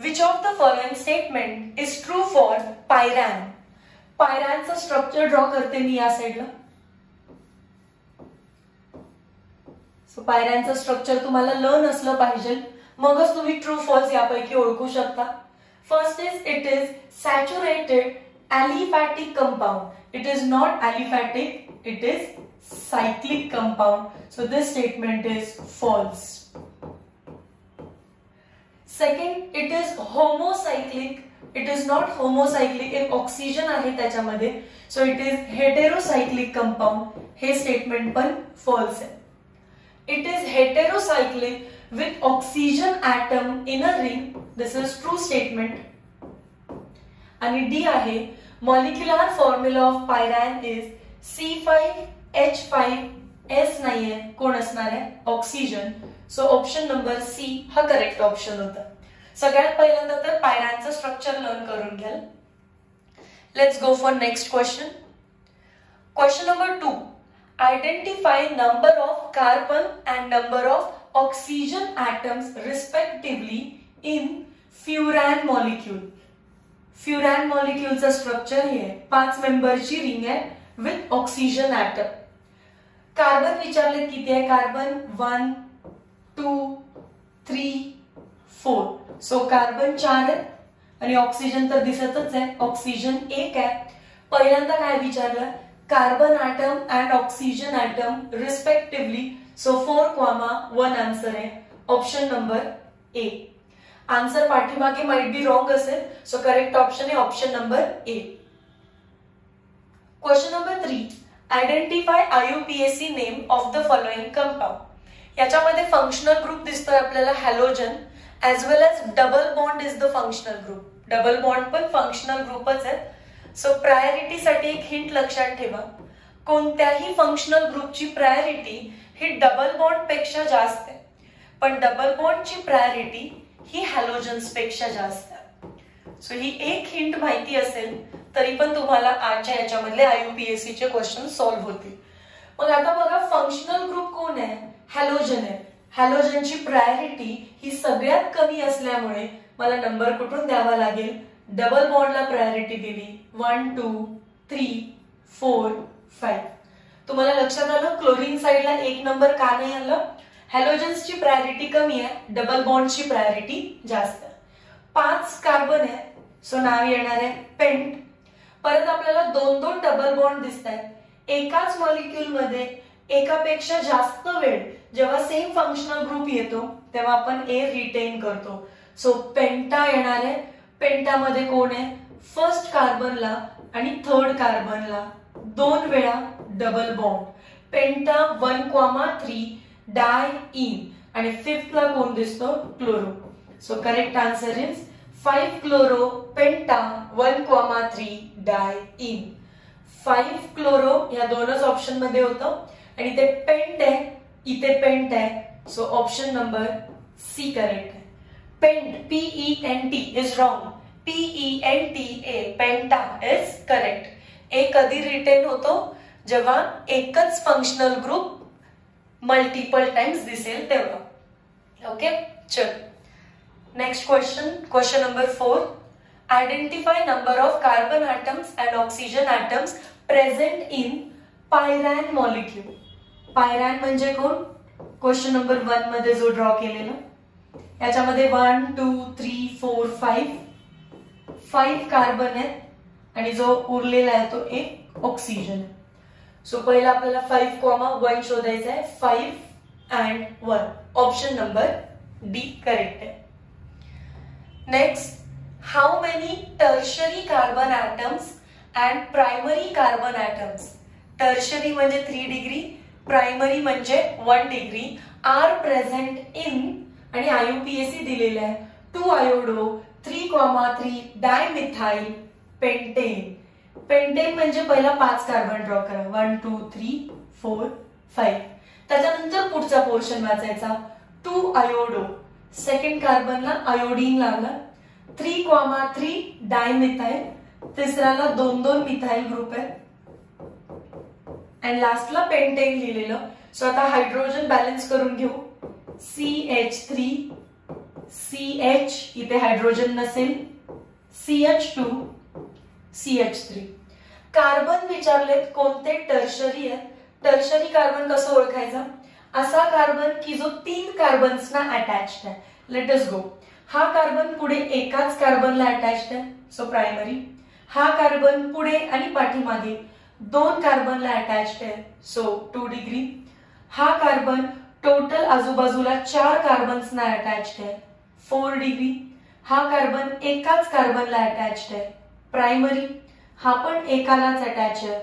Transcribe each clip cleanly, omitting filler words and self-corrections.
Which of the following statement is true for pyran? पायरॅनचं structure draw करते मी या साइडला. सो पायरॅनचं स्ट्रक्चर तुम्हाला लर्न असलं पाहिजे, मगच तुम्ही ट्रू फॉल्स यापैकी ओळखू शकता. First is it is saturated aliphatic compound. It is not aliphatic, it is cyclic compound. So this statement is false. Second, it is homocyclic. It is not homocyclic. एक oxygen आहे त्याच्यामध्ये. So it is heterocyclic compound. हे statement पण false आहे. It is heterocyclic with oxygen atom in a ring. This is true statement. आणि D आहे molecular formula of pyran is C5H5S नाहीये, कोण असणार आहे? Oxygen. So option number C हा करेक्ट ऑप्शन होता. सगळ्यात पहिल्यांदा तर पायरॅनचं स्ट्रक्चर लर्न करून घ्याल. Let's go for next question. Question number 2. Identify number of carbon and number of oxygen atoms respectively in furan molecule. Furan मॉलिक्यूलचं स्ट्रक्चर हे 5 मेंबरची रिंग आहे विथ ऑक्सिजन ॲटम. कार्बन विचारले किती आहे? कार्बन 1 2 3 4. सो कार्बन 4 आहे आणि ऑक्सिजन तर दिसतच आहे, ऑक्सिजन 1 आहे. पहिल्यांदा काय विचारलं? Carbon atom and oxygen atom respectively. So 4,1 answer आहे, ऑप्शन नंबर ए. आन्सर पाठीमागे माइट बी रॉंग असेल, सो करेक्ट ऑप्शन आहे option number A. Question number 3. Identify IUPAC name of the following compound. याच्यामध्ये functional group दिसतोय आपल्याला halogen, as well as double bond is the functional group. Double bond पण functional ग्रुपच आहे. So प्रायोरिटीसाठी एक hint लक्षात ठेवा, कोणत्याही फंक्शनल ग्रुपची प्रायोरिटी ही डबल बॉन्ड पेक्षा जास्त आहे, पण डबल बॉन्डची प्रायोरिटी ही हॅलोजन्स पेक्षा जास्त आहे. सो ही एक हिंट माहिती असेल तरी पण तुम्हाला आजच्या याच्यामधले IUPAC चे क्वेश्चन सॉल्व्ह होतील. मग आता बघा, फंक्शनल ग्रुप कोण आहे? हॅलोजन आहे. हॅलोजनची प्रायोरिटी ही सगळ्यात कमी असल्यामुळे मला नंबर कुठून द्यावा लागेल? डबल बॉन्डला प्रायोरिटी दिली. 1 2 3 4 5. तुम्हाला लक्षात आलं क्लोरीन साइडला 1 नंबर का नाही आलं? हॅलोजन्सची प्रायोरिटी कमी आहे, डबल बॉन्डची प्रायोरिटी जास्त आहे. 5 कार्बन आहे, सो नाव येणार आहे पेंट. परत आपल्याला 2 डबल बॉन्ड दिसत आहेत. एकाच मॉलिक्यूल मध्ये एकापेक्षा जास्त वेळ जेव्हा सेम फंक्शनल ग्रुप येतो तेव्हा आपण ए रिटेन करतो. सो पेंटा येणार आहे. पेंटामध्ये कोण आहे? फर्स्ट कार्बनला आणि थर्ड कार्बनला 2 वेळा डबल बॉन्ड. पेंटा 1,3 डाय इन आणि फिफ्थला कोण दिसतो? Chloro. So correct answer is 5 chloro penta 1,3 dye in. 5 chloro या दोनच ऑप्शन मध्ये होतं आणि ते पेंट आहे, इथे पेंट आहे. So option number C correct आहे. Pent PENT is wrong. PENTA penta is correct. A कधी रिटेन होतो? जेव्हा एकच फंक्शनल ग्रुप मल्टिपल टाइम्स दिसेल तेव्हा. ओके, चल next question. Question number 4. Identify number of carbon atoms and oxygen atoms present in pyran molecule. Pyran म्हणजे कोण? Question number 1 मध्ये जो ड्रॉ केलेला, याच्यामध्ये 1 2 3 4 5 कार्बन आहेत आणि जो उरलेला आहे तो एक ऑक्सिजन. सो पहिला आपल्याला 5,1 शोधायचा आहे. 5 and 1. Option number D correct आहे. Next, how many tertiary carbon atoms and primary carbon atoms. Tertiary म्हणजे 3 डिग्री, प्रायमरी म्हणजे 1 डिग्री आर प्रेझेंट इन आणि IUPAC दिलेला आहे 2 आयोडो 3,3 डायमिथाइल पेंटेन. पेंटेन म्हणजे पहिला 5 कार्बन ड्रॉ करा. 1 2 3 4 5. त्याच्यानंतर पुढचा पोर्शन वाचायचा. 2 आयोडो, सेकंड कार्बनला आयोडीन लावला. 3,3 डायमिथाइल, तिसऱ्याला 2 मिथाइल ग्रुप आहे आणि लास्टला पेंटेन लिहिलेलं. सो आता हायड्रोजन बॅलन्स करून घेऊ. CH3 CH, इथे हायड्रोजन नसेल, CH2, CH3. कार्बन विचारलेत कोणते टर्शरी आहे. टर्शरी कार्बन कसं ओळखायचं? असा कार्बन की जो 3 कार्बन्सना अटॅच्ड आहे. लेट अस गो. हा कार्बन पुढे एकाच कार्बनला अटॅच्ड आहे, सो प्रायमरी. हा कार्बन पुढे आणि पाठीमागे 2 कार्बनला अटॅच्ड आहे, सो 2 डिग्री. हा कार्बन टोटल आजूबाजूला 4 कार्बन्सना अटॅच्ड आहे, 4 डिग्री. हा कार्बन एकाच कार्बनला अटॅच्ड आहे, प्रायमरी. हा पण एकालाच अटॅच आहे,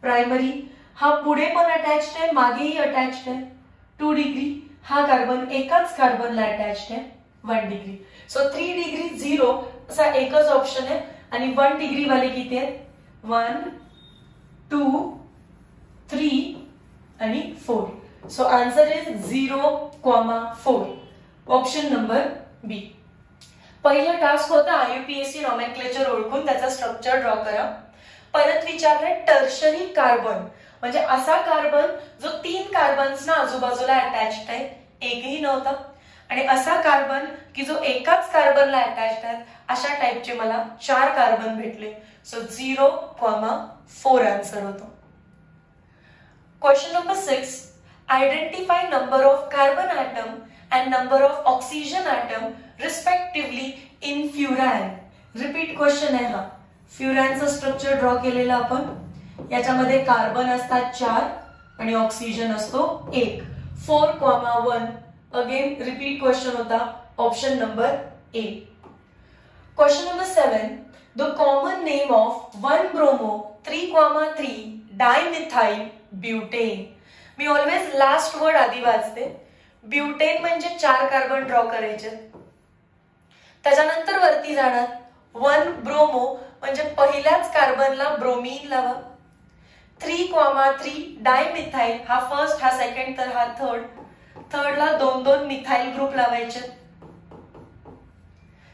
प्रायमरी. हा पुढे पण अटॅच्ड आहे, मागेही अटॅच्ड आहे, 2 डिग्री. हा कार्बन एकाच कार्बनला अटॅच्ड आहे, 1 डिग्री. सो 3 डिग्री 0 असा एकच ऑप्शन आहे. आणि 1 डिग्री वाले किती आहेत? 1, 2, 3 आणि 4. So answer is 0,4. Option number B. पहिला टास्क होता IUPAC नॉमेनक्लेचर ओळखून त्याचा स्ट्रक्चर ड्रॉ करा. परत विचारलंय टर्शरी कार्बन म्हणजे असा कार्बन जो 3 कार्बन्सना आजूबाजूला अटॅच्ड आहे, एकही नव्हता. आणि असा कार्बन की जो एकाच कार्बनला अटॅच्ड आहे, अशा टाइपचे मला 4 कार्बन भेटले. सो 0,4 आन्सर होतो. Question number 6. Identify number of carbon atom and number of oxygen atom respectively in furan. Repeat question आहे हा. फ्युरॅनचं स्ट्रक्चर ड्रॉ केलेलं आपण. याच्यामध्ये कार्बन असतात 4 आणि ऑक्सिजन असतो 1. 4,1. अगेन रिपीट क्वेश्चन होता. Option number A. Question number 7. The common name of 1 bromo 3,3 dimethyl butane. Me always last word आधी वाचते. ब्युटेन म्हणजे 4 कार्बन ड्रॉ करायचे, त्याच्यानंतर वरती जाणार. 1 ब्रोमो म्हणजे पहिल्याच कार्बनला ब्रोमीन लावा. 3,3 डायमिथाइल, हा फर्स्ट, हा सेकंड, तर हा थर्ड. थर्डला 2-2 मिथाइल ग्रुप लावायचे.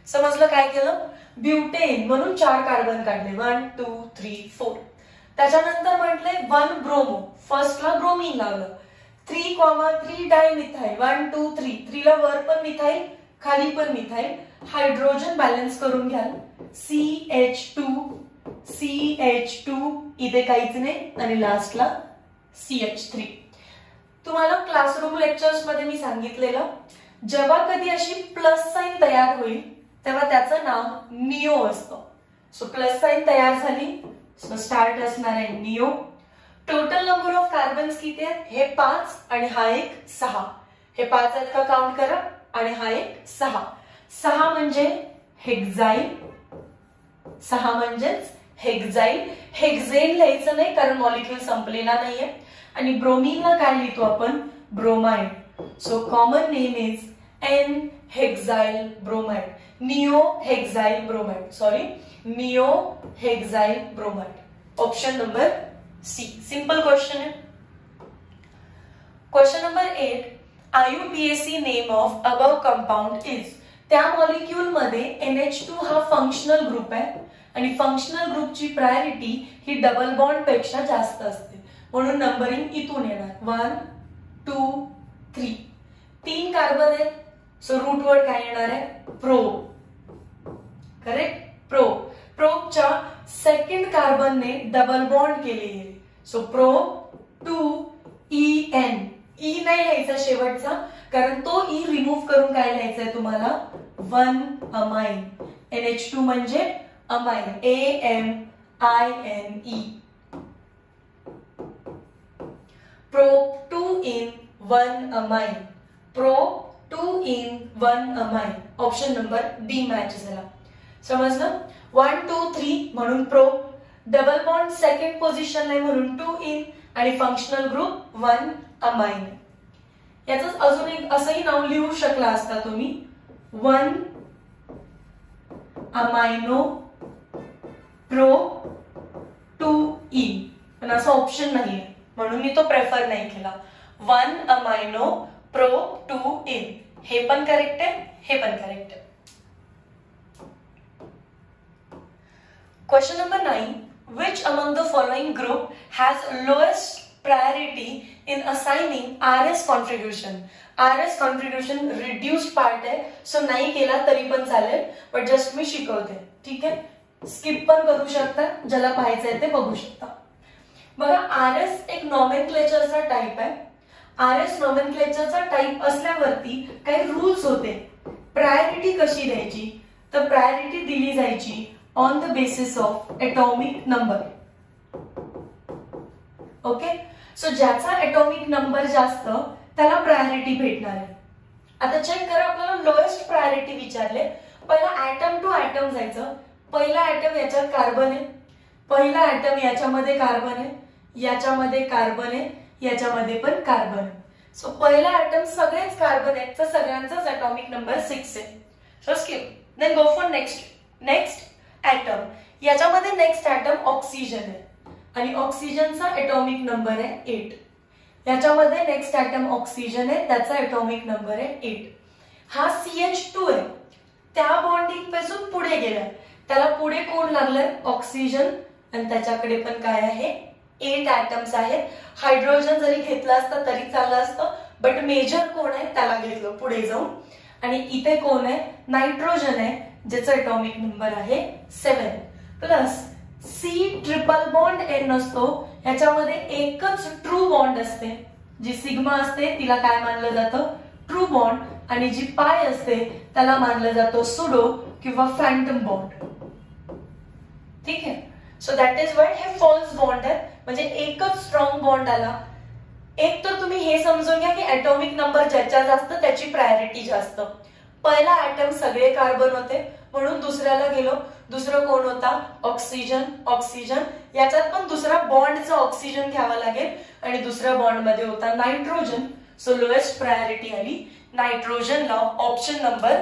समजलं काय केलं? ब्युटेन म्हणून 4 कार्बन काढले, 1, 2, 3, 4. त्याच्यानंतर म्हटले 1 ब्रोमो, फर्स्टला ब्रोमीन लावलं. 3,3 डायमिथाइल, 1, 2, 3. 3ला वर पण मिथाइल, खाली पण मिथाइल. हायड्रोजन बॅलन्स करून घ्या. CH2 इथे काहीच नाही आणि लास्टला CH3. तुम्हाला क्लासरूम लेक्चर्स मध्ये मी सांगितलेलं, जेव्हा कधी अशी प्लस साइन तयार होईल तेव्हा त्याचं नाव निओ असतं. सो प्लस साइन तयार झाली, सो स्टार्ट असणार आहे neo. Total number of carbons किती आहेत? हे 5 आणि हा एक 6. हे 5 आहेत का काउंट करा, आणि हा एक 6. 6 म्हणजे हेक्साइल. 6 म्हणजेच हेक्साइल. हेक्झेन लिहायचं नाही कारण मॉलिक्यूल संपलेला नाहीये. आणि ब्रोमीनला काय लिहितो आपण? Bromide. So common name is N hexyl bromide. Neo hexyl bromide. Sorry, neo hexyl bromide. Option number C. Simple question है. Question number 8. IUPAC name of above compound is. त्या मॉलिक्यूल मध्ये NH2 हा फंक्शनल ग्रुप आहे आणि functional ग्रुपची priority ही double bond पेक्षा जास्त असते, म्हणून नंबरिंग इथून येणार. 1, 2, 3. 3 कार्बन आहेत, सो रूट वर्ड काय येणार आहे? प्रो. Correct, pro. प्रोच्या सेकंड कार्बनने डबल बॉन्ड केलेली, सो प्रो 2EN. ई नाही लिहायचा शेवटचा कारण तो ई रिमूव्ह करून काय लिहायचंय तुम्हाला? 1 अमाइन. NH2 म्हणजे amine, AMINE. Pro 2 in 1 amine. Pro 2 in 1 amine. Option number B match झाला. समजलं? 1, 2, 3 म्हणून pro. Double bond second position नाही म्हणून 2 in आणि फंक्शनल ग्रुप 1 अमाइन. याच अजून एक असंही नाव लिहू शकला असता तुम्ही, 1 अमाइनो प्रो 2E, पण असं ऑप्शन नाहीये म्हणून मी तो प्रेफर नाही केला. 1 अमाइनो प्रो 2 in. हे पण करेक्ट आहे, हे पण करेक्ट आहे. Question number 9. Which among the following group has lowest priority in assigning RS contribution. RS contribution reduced part आहे, सो नाही केला तरी पण चालेल, बट जस्ट मी शिकवते. ठीक आहे, स्किप पण करू शकता, ज्याला पाहायचंय ते बघू शकता. बघा, RS एक नॉमेनक्लेचरचा टाइप आहे. RS नॉमेनक्लेचरचा टाइप असल्यावरती काही रूल्स होते. प्रायोरिटी कशी द्यायची, तर प्रायोरिटी दिली जायची on the basis of atomic number. Okay, so ज्याचा एटॉमिक नंबर जास्त त्याला प्रायोरिटी भेटणार आहे. आता चेक करा, आपल्याला लोएस्ट प्रायोरिटी विचारले. पहिला ऍटम टू ऍटम जायचं. पहिला ऍटम याच्यात कार्बन आहे, पहिला ऍटम याच्यामध्ये कार्बन आहे, याच्यामध्ये कार्बन आहे, याच्यामध्ये पण कार्बन आहे. सो पहिला ऍटम सगळेच कार्बन आहेत, तर सगळ्यांचाच एटॉमिक नंबर 6 आहे. So skip. Then go for next atom. याच्यामध्ये नेक्स्ट ऍटम ऑक्सिजन आहे आणि ऑक्सिजनचा एटॉमिक नंबर आहे 8. याच्यामध्ये नेक्स्ट ऍटम ऑक्सिजन आहे, त्याचा एटॉमिक नंबर आहे 8. हा CH2 आहे, त्या बॉन्डिंग पासून पुढे गेलाय, त्याला पुढे कोण लागलंय, ऑक्सिजन, आणि त्याच्याकडे पण काय आहे, 8 ऍटम्स आहेत. हायड्रोजन जरी घेतला असता तरी चाललं असतं, बट मेजर कोण आहे त्याला घेतलं पुढे जाऊन. आणि इथे कोण आहे, नायट्रोजन आहे, ज्याचा एटॉमिक नंबर आहे 7. Plus C triple bond N असतो, याच्यामध्ये एकच ट्रू बॉन्ड असते. जी सिग्मा असते तिला काय मानलं जातं, ट्रू बॉन्ड, आणि जी पाय असते त्याला मानलं जातं सुडो किंवा फॅन्टम बॉन्ड. ठीक आहे, सो दॅट इज वाय हे फॉल्स बॉन्ड आहे, म्हणजे एकच स्ट्रॉंग बॉन्ड आला. एक तर तुम्ही हे समजून घ्या की एटॉमिक नंबर ज्याच्या जास्त त्याची प्रायोरिटी जास्त. पहिला ऍटम सगळे कार्बन होते म्हणून दुसऱ्याला गेलो. दुसरं कोण होता, ऑक्सिजन. ऑक्सिजन याच्यात पण दुसरा बॉन्डचा ऑक्सिजन घ्यावा लागेल, आणि दुसऱ्या बॉन्ड मध्ये होता नायट्रोजन. सो लोएस्ट प्रायोरिटी आली नायट्रोजनला, ऑप्शन नंबर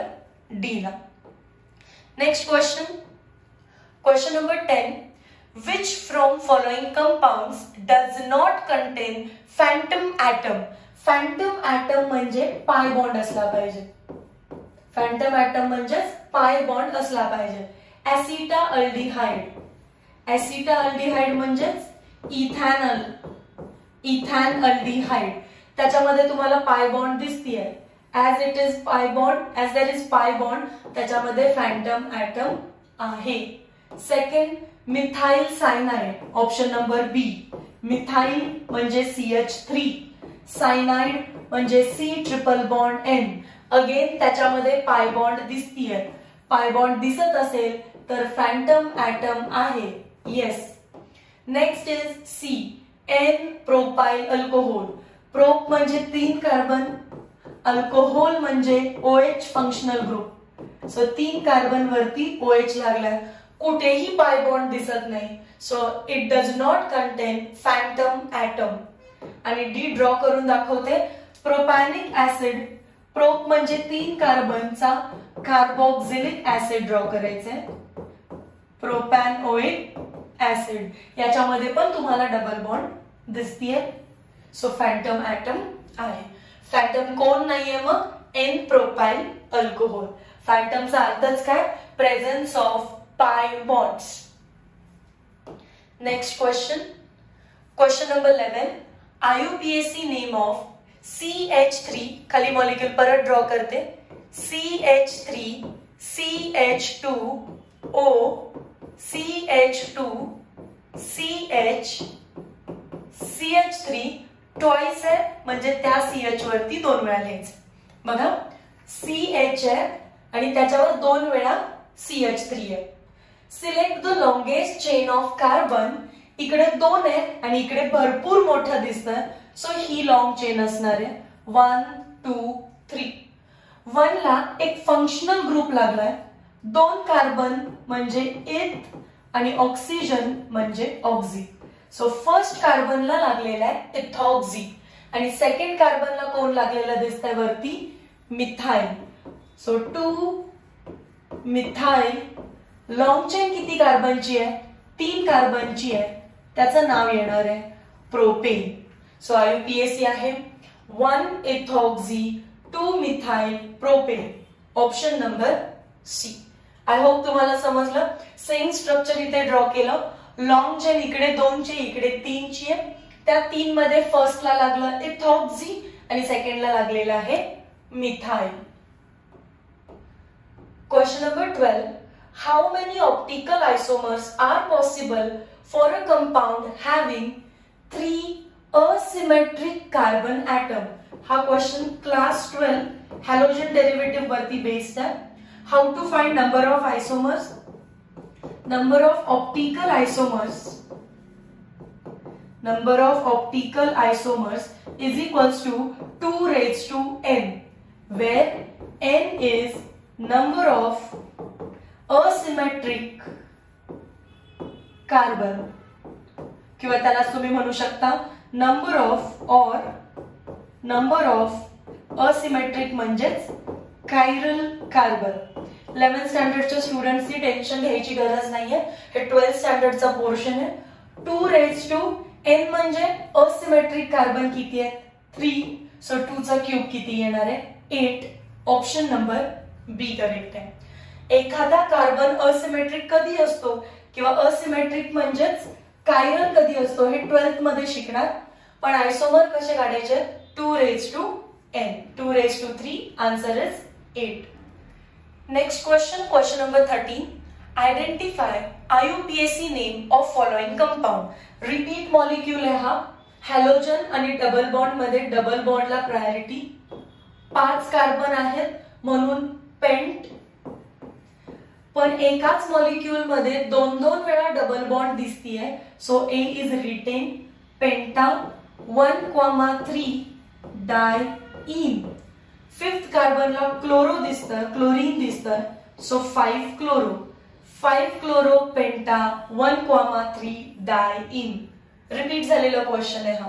डी ला. Next question, question number 10. Which from following compounds does not contain phantom atom? Phantom atom म्हणजे पाय बॉन्ड असला पाहिजे. फॅन्टम ऍटम म्हणजेच पाय बॉन्ड असला पाहिजे. ऍसिटाल्डिहाइड. ऍसिटाल्डिहाइड म्हणजेच इथॅनल. इथॅनअल्डिहाइड, त्याच्यामध्ये तुम्हाला पाय बॉन्ड दिसतीये. As it is pi bond, as there is pi bond, त्याच्यामध्ये फॅन्टम ऍटम आहे. Second, methyl cyanide, option number B. Methyl म्हणजे CH3, सायनाइड म्हणजे C triple bond N. Again त्याच्यामध्ये पाय बॉन्ड दिसतीये. पाय बॉन्ड दिसत असेल तर फॅन्टम ऍटम आहे. Yes. Next is C, N propyl alcohol. Prop म्हणजे 3 कार्बन, अल्कोहोल म्हणजे OH functional group. So 3 carbon वरती OH लागलाय, कुठेही पाय बॉन्ड दिसत नाही. So it does not content Phantom atom. आणि डी ड्रॉ करून दाखवते. प्रोपॅनिक ऍसिड. प्रोप म्हणजे 3 कार्बनचा कार्बोक्सिलिक ऍसिड ड्रॉ करायचे. प्रोपॅनओइक ऍसिड, याच्यामध्ये पण तुम्हाला डबल बॉन्ड दिसतीये. सो फॅन्टम ऍटम आहे. फॅन्टम कोण नाहीये मग, N प्रोपाइल अल्कोहोल. फॅन्टमचा अर्थच काय, प्रेझेन्स ऑफ पाय bonds. Next question, question number 11. IUPAC name of CH3, खाली मॉलिक्यूल परत ड्रॉ करते. CH3, CH2O, CH2, CH, CH3 twice आहे, म्हणजे त्या CH वरती 2 वेळा लिहायचं. बघा, CH आहे आणि त्याच्यावर 2 वेळा CH3 आहे. Select the longest chain of carbon. इकडे 2 आहे आणि इकडे भरपूर मोठं दिसतंय, सो ही लॉंग चेन असणार आहे. 1, 2, 3. 1 ला एक फंक्शनल ग्रुप लागलाय. 2 कार्बन म्हणजे इथ आणि ऑक्सिजन म्हणजे ऑक्सी. सो फर्स्ट कार्बनला लागलेला आहे इथॉक्सी, आणि सेकंड कार्बनला कोण लागलेला दिसतंय वरती, methyl. So 2 methyl. Long chain किती कार्बनची आहे, 3 कार्बनची आहे, त्याचं नाव येणार आहे प्रोपेन. सो IUPAC आहे 1 ethoxy 2 methyl propane. Option number C. I hope तुम्हाला समजलं. सेम स्ट्रक्चर इथे ड्रॉ केलं. लॉंग चेन इकडे 2 ची, इकडे 3 ची आहे. त्या 3 मध्ये फर्स्टला लागलं इथॉक्सी आणि सेकंडला लागलेलं आहे methyl. Question number 12. How many optical isomers are possible for a compound having 3 asymmetric carbon atom. हा क्वेश्चन क्लास 12 हॅलोजन डेरिव्हेटिव्ह वरती बेस्ड आहे. How to find number of isomers. Number of optical isomers is equals to 2 raised to n, where n is number of asymmetric carbon, किंवा त्याला तुम्ही म्हणू शकता number of asymmetric म्हणजेच chiral carbon. 11th स्टँडर्डच्या स्टुडंट्सनी tension घ्यायची गरज नाहीये, हे 12th स्टँडर्डचा पोर्शन आहे. 2 raised to n म्हणजे असिमेट्रिक कार्बन किती आहेत 3, सो 2 चा क्यूब किती येणार आहे 8. ऑप्शन नंबर बी करेक्ट आहे. एखादा कार्बन असिमेट्रिक कधी असतो किंवा असिमेट्रिक म्हणजेच कायरल कधी असतो हे 12th मध्ये शिकणार, पण आयसोमर कसे काढायचे 2 raised to n, 2 raised to 3, answer is 8. Next question, question number 13. Identify IUPAC name of following compound. Repeat molecule आहे हा. हॅलोजन आणि डबल बॉन्ड मध्ये डबल बॉन्डला प्रायोरिटी. 5 कार्बन आहेत म्हणून पेंट, पण एकाच मॉलिक्यूल मध्ये 2 वेळा डबल बॉन्ड दिसतीये, so a is written. Penta 1,3 diene. 5th कार्बनला क्लोरो दिसतं, क्लोरीन दिसतं, so 5 chloro. 5 chloro penta 1,3 diene. Repeat झालेला क्वेश्चन आहे हा.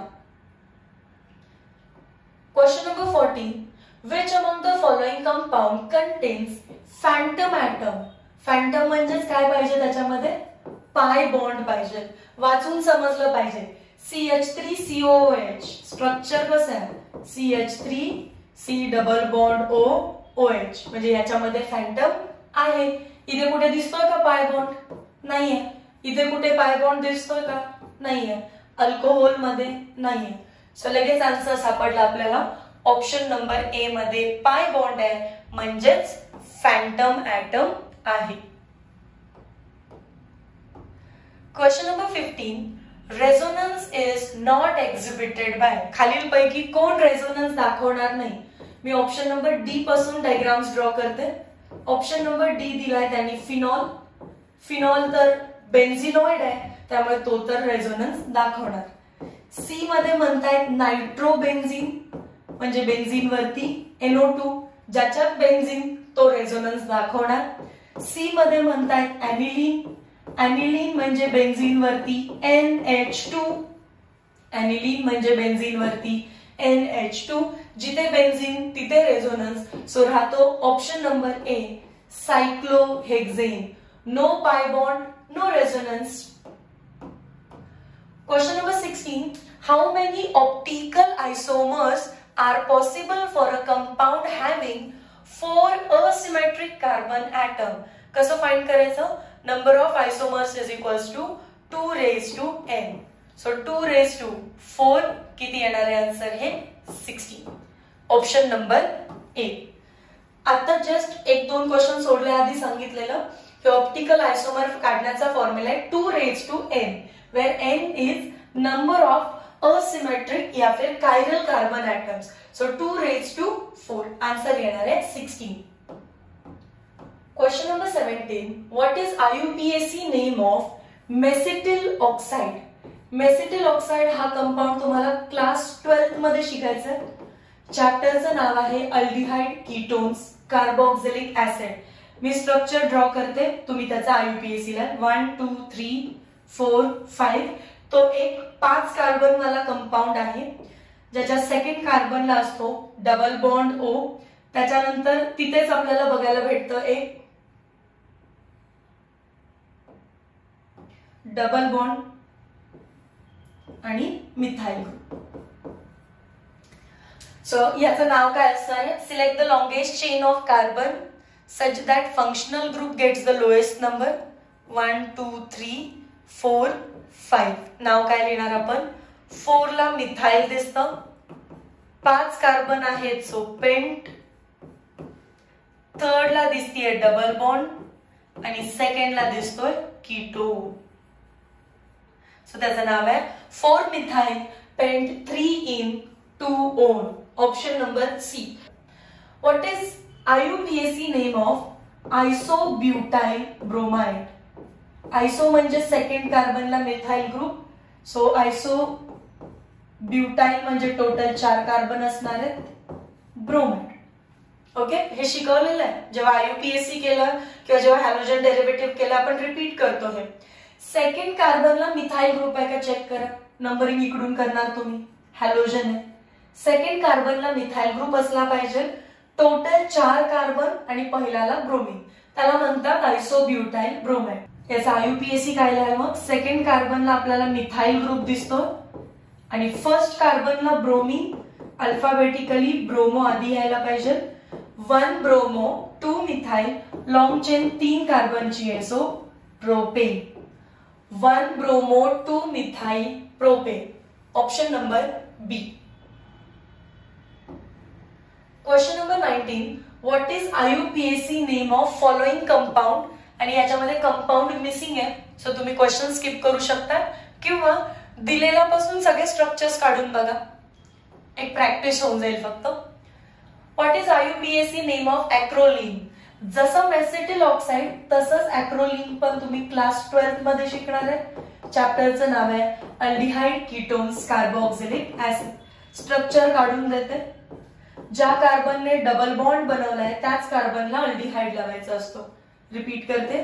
Question number 14. Which among the following compound contains phantom atom. Phantom म्हणजेच काय पाहिजे त्याच्यामध्ये पाय बॉन्ड पाहिजे, वाचून समजलं पाहिजे. CH3COOH स्ट्रक्चर कसं आहे CH3 C double bond OH, म्हणजे याच्यामध्ये फॅन्टम आहे. इथे कुठे दिसतोय का पाय बॉन्ड नाहीये. इथे कुठे पाय बॉन्ड दिसतोय का नाहीये. अल्कोहोल मध्ये नाहीये, सो लगेच आन्सर सापडला आपल्याला. ऑप्शन नंबर ए मध्ये पाय बॉन्ड आहे म्हणजेच फॅन्टम ॲटम आहे. Question number 15. Resonance is not exhibited by. खालीलपैकी कोण रेझोनन्स दाखवणार नाही. मी ऑप्शन नंबर डी पासून डायग्राम्स ड्रॉ करते. ऑप्शन नंबर डी दिलाय त्यांनी फिनॉल. फिनॉल तर बेन्झिनॉइड आहे त्यामुळे तो तर रेझोनन्स दाखवणार. सी मध्ये म्हणतायत नायट्रोबेन्झिन म्हणजे बेन्झिन वरती NO2, ज्याच्यात बेन्झिन तो रेझोनन्स दाखवणार. सी मध्ये म्हणतायत ॲनिलीन. ॲनिलीन म्हणजे बेन्झिन वरती NH2. ॲनिलीन म्हणजे बेन्झिन वरती NH2. जिथे बेन्झिन तिथे रेझोनन्स, सो राहतो option number A cyclohexane. No pi bond, no resonance. Question number 16. How many optical isomers are possible for a compound having 4 asymmetric carbon atom. कसं find करायचं. Number of isomers is equals to 2 raised to n. So 2 raised to 4 किती येणार आहे answer हे 16. Option number ए. आता just 1-2 question सोडले आधी सांगितलेलं की ऑप्टिकल आयसोमर काढण्याचा फॉर्म्युला आहे 2 raised to n, where n इज नंबर ऑफ असिमेट्रिक या फिर chiral carbon atoms. So 2 raised to 4 answer येणार आहे 16. Question number 17. What is IUPAC name of mesityl oxide. Mesityl oxide हा कंपाऊंड तुम्हाला क्लास 12th मध्ये शिकायचं आहे. चॅप्टरचं नाव आहे अल्डिहाइड कीटोन्स कार्बोक्सिलिक ऍसिड. मी स्ट्रक्चर ड्रॉ करते, तुम्ही त्याचा IUPAC ला 1 2 3 4 5. तो एक 5 कार्बन वाला कंपाऊंड आहे ज्याच्या सेकंड कार्बनला असतो डबल बॉन्ड O. त्याच्यानंतर तिथेच आपल्याला बघायला भेटतं एक डबल बॉन्ड आणि मिथाइल ग्रुप. सो याचं नाव काय असणार आहे. Select the longest chain of carbon such that functional group gets the lowest number 1 2 3 4 5. नाव काय लिहिणार आपण 4 ला मिथाइल दिसतं, 5 कार्बन आहेत सो पेंट, थर्ड ला दिसतीये डबल बॉन्ड आणि सेकंड ला दिसतोय कीटोन. सो त्याचं नाव आहे 4 methyl pent 3 ene 2 one. Option number C. What is IUPAC name of isobutyl bromide? Iso म्हणजे सेकंड कार्बनला methyl group, so iso butyl म्हणजे टोटल 4 कार्बन असणार आहेत, ब्रोमाइड. ओके, हे शिकवलेलं आहे जेव्हा IUPAC केलं किंवा जेव्हा हॅलोजन डेरिव्हेटिव्ह केलं आपण रिपीट करतो. हे सेकंड कार्बनला मिथाइल ग्रुप आहे का चेक करा. नंबरिंग इकडून करणार तुम्ही. हॅलोजन आहे, सेकंड कार्बनला मिथाइल ग्रुप असला पाहिजे, टोटल 4 कार्बन आणि पहिल्याला ब्रोमीन, त्याला म्हणतात आयसोब्युटाइल ब्रोमाइड. याचा IUPAC काय लिहाल मग? सेकंड कार्बनला आपल्याला मिथाइल ग्रुप दिसतो आणि फर्स्ट कार्बनला ब्रोमीन, अल्फाबेटिकली ब्रोमो आधी यायला पाहिजे. 1 ब्रोमो 2 मिथाइल, लॉंग चेन 3 कार्बनची आहे so propane. 1 bromo 2 methyl propane. Option number B. Question number 19. What is IUPAC name of following compound? आणि याच्यामध्ये कंपाऊंड मिसिंग आहे सो तुम्ही क्वेश्चन स्किप करू शकता किंवा दिलेला पासून सगळे स्ट्रक्चर्स काढून बघा, एक प्रॅक्टिस होऊन जाईल फक्त. What is IUPAC name of acrolein? जसं मेसेटिल ऑक्साइड तसंच ॲक्रोलीन पण तुम्ही क्लास 12th मध्ये शिकणार आहे. चॅप्टरचं नाव आहे aldehyde ketones carboxylic acid. Structure काढून देते. ज्या कार्बनने डबल बॉन्ड बनवलाय त्याच कार्बनला अल्डिहाइड लावायचा असतो. रिपीट करते,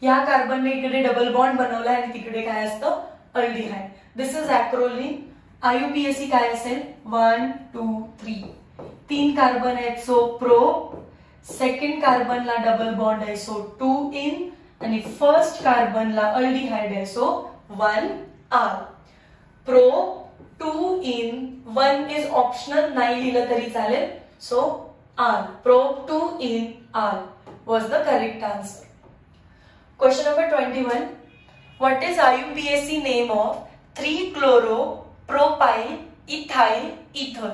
या कार्बनने इकडे डबल बॉन्ड बनवलाय आणि तिकडे काय असतं? Aldehyde. This is acrolein. IUPAC काय असेल? 1 2 3. 3 कार्बन आहेत सो प्रो, सेकंड कार्बनला डबल बॉन्ड आहे सो 2 इन आणि फर्स्ट कार्बनला अल्डिहाइड आहे so 1 al. Pro 2 ene 1 is optional, नाही लिहिलं तरी चालेल so al. Pro 2 ene al was the correct answer. Question number 21. What is IUPAC name of 3-chloro-propyl ethyl ether?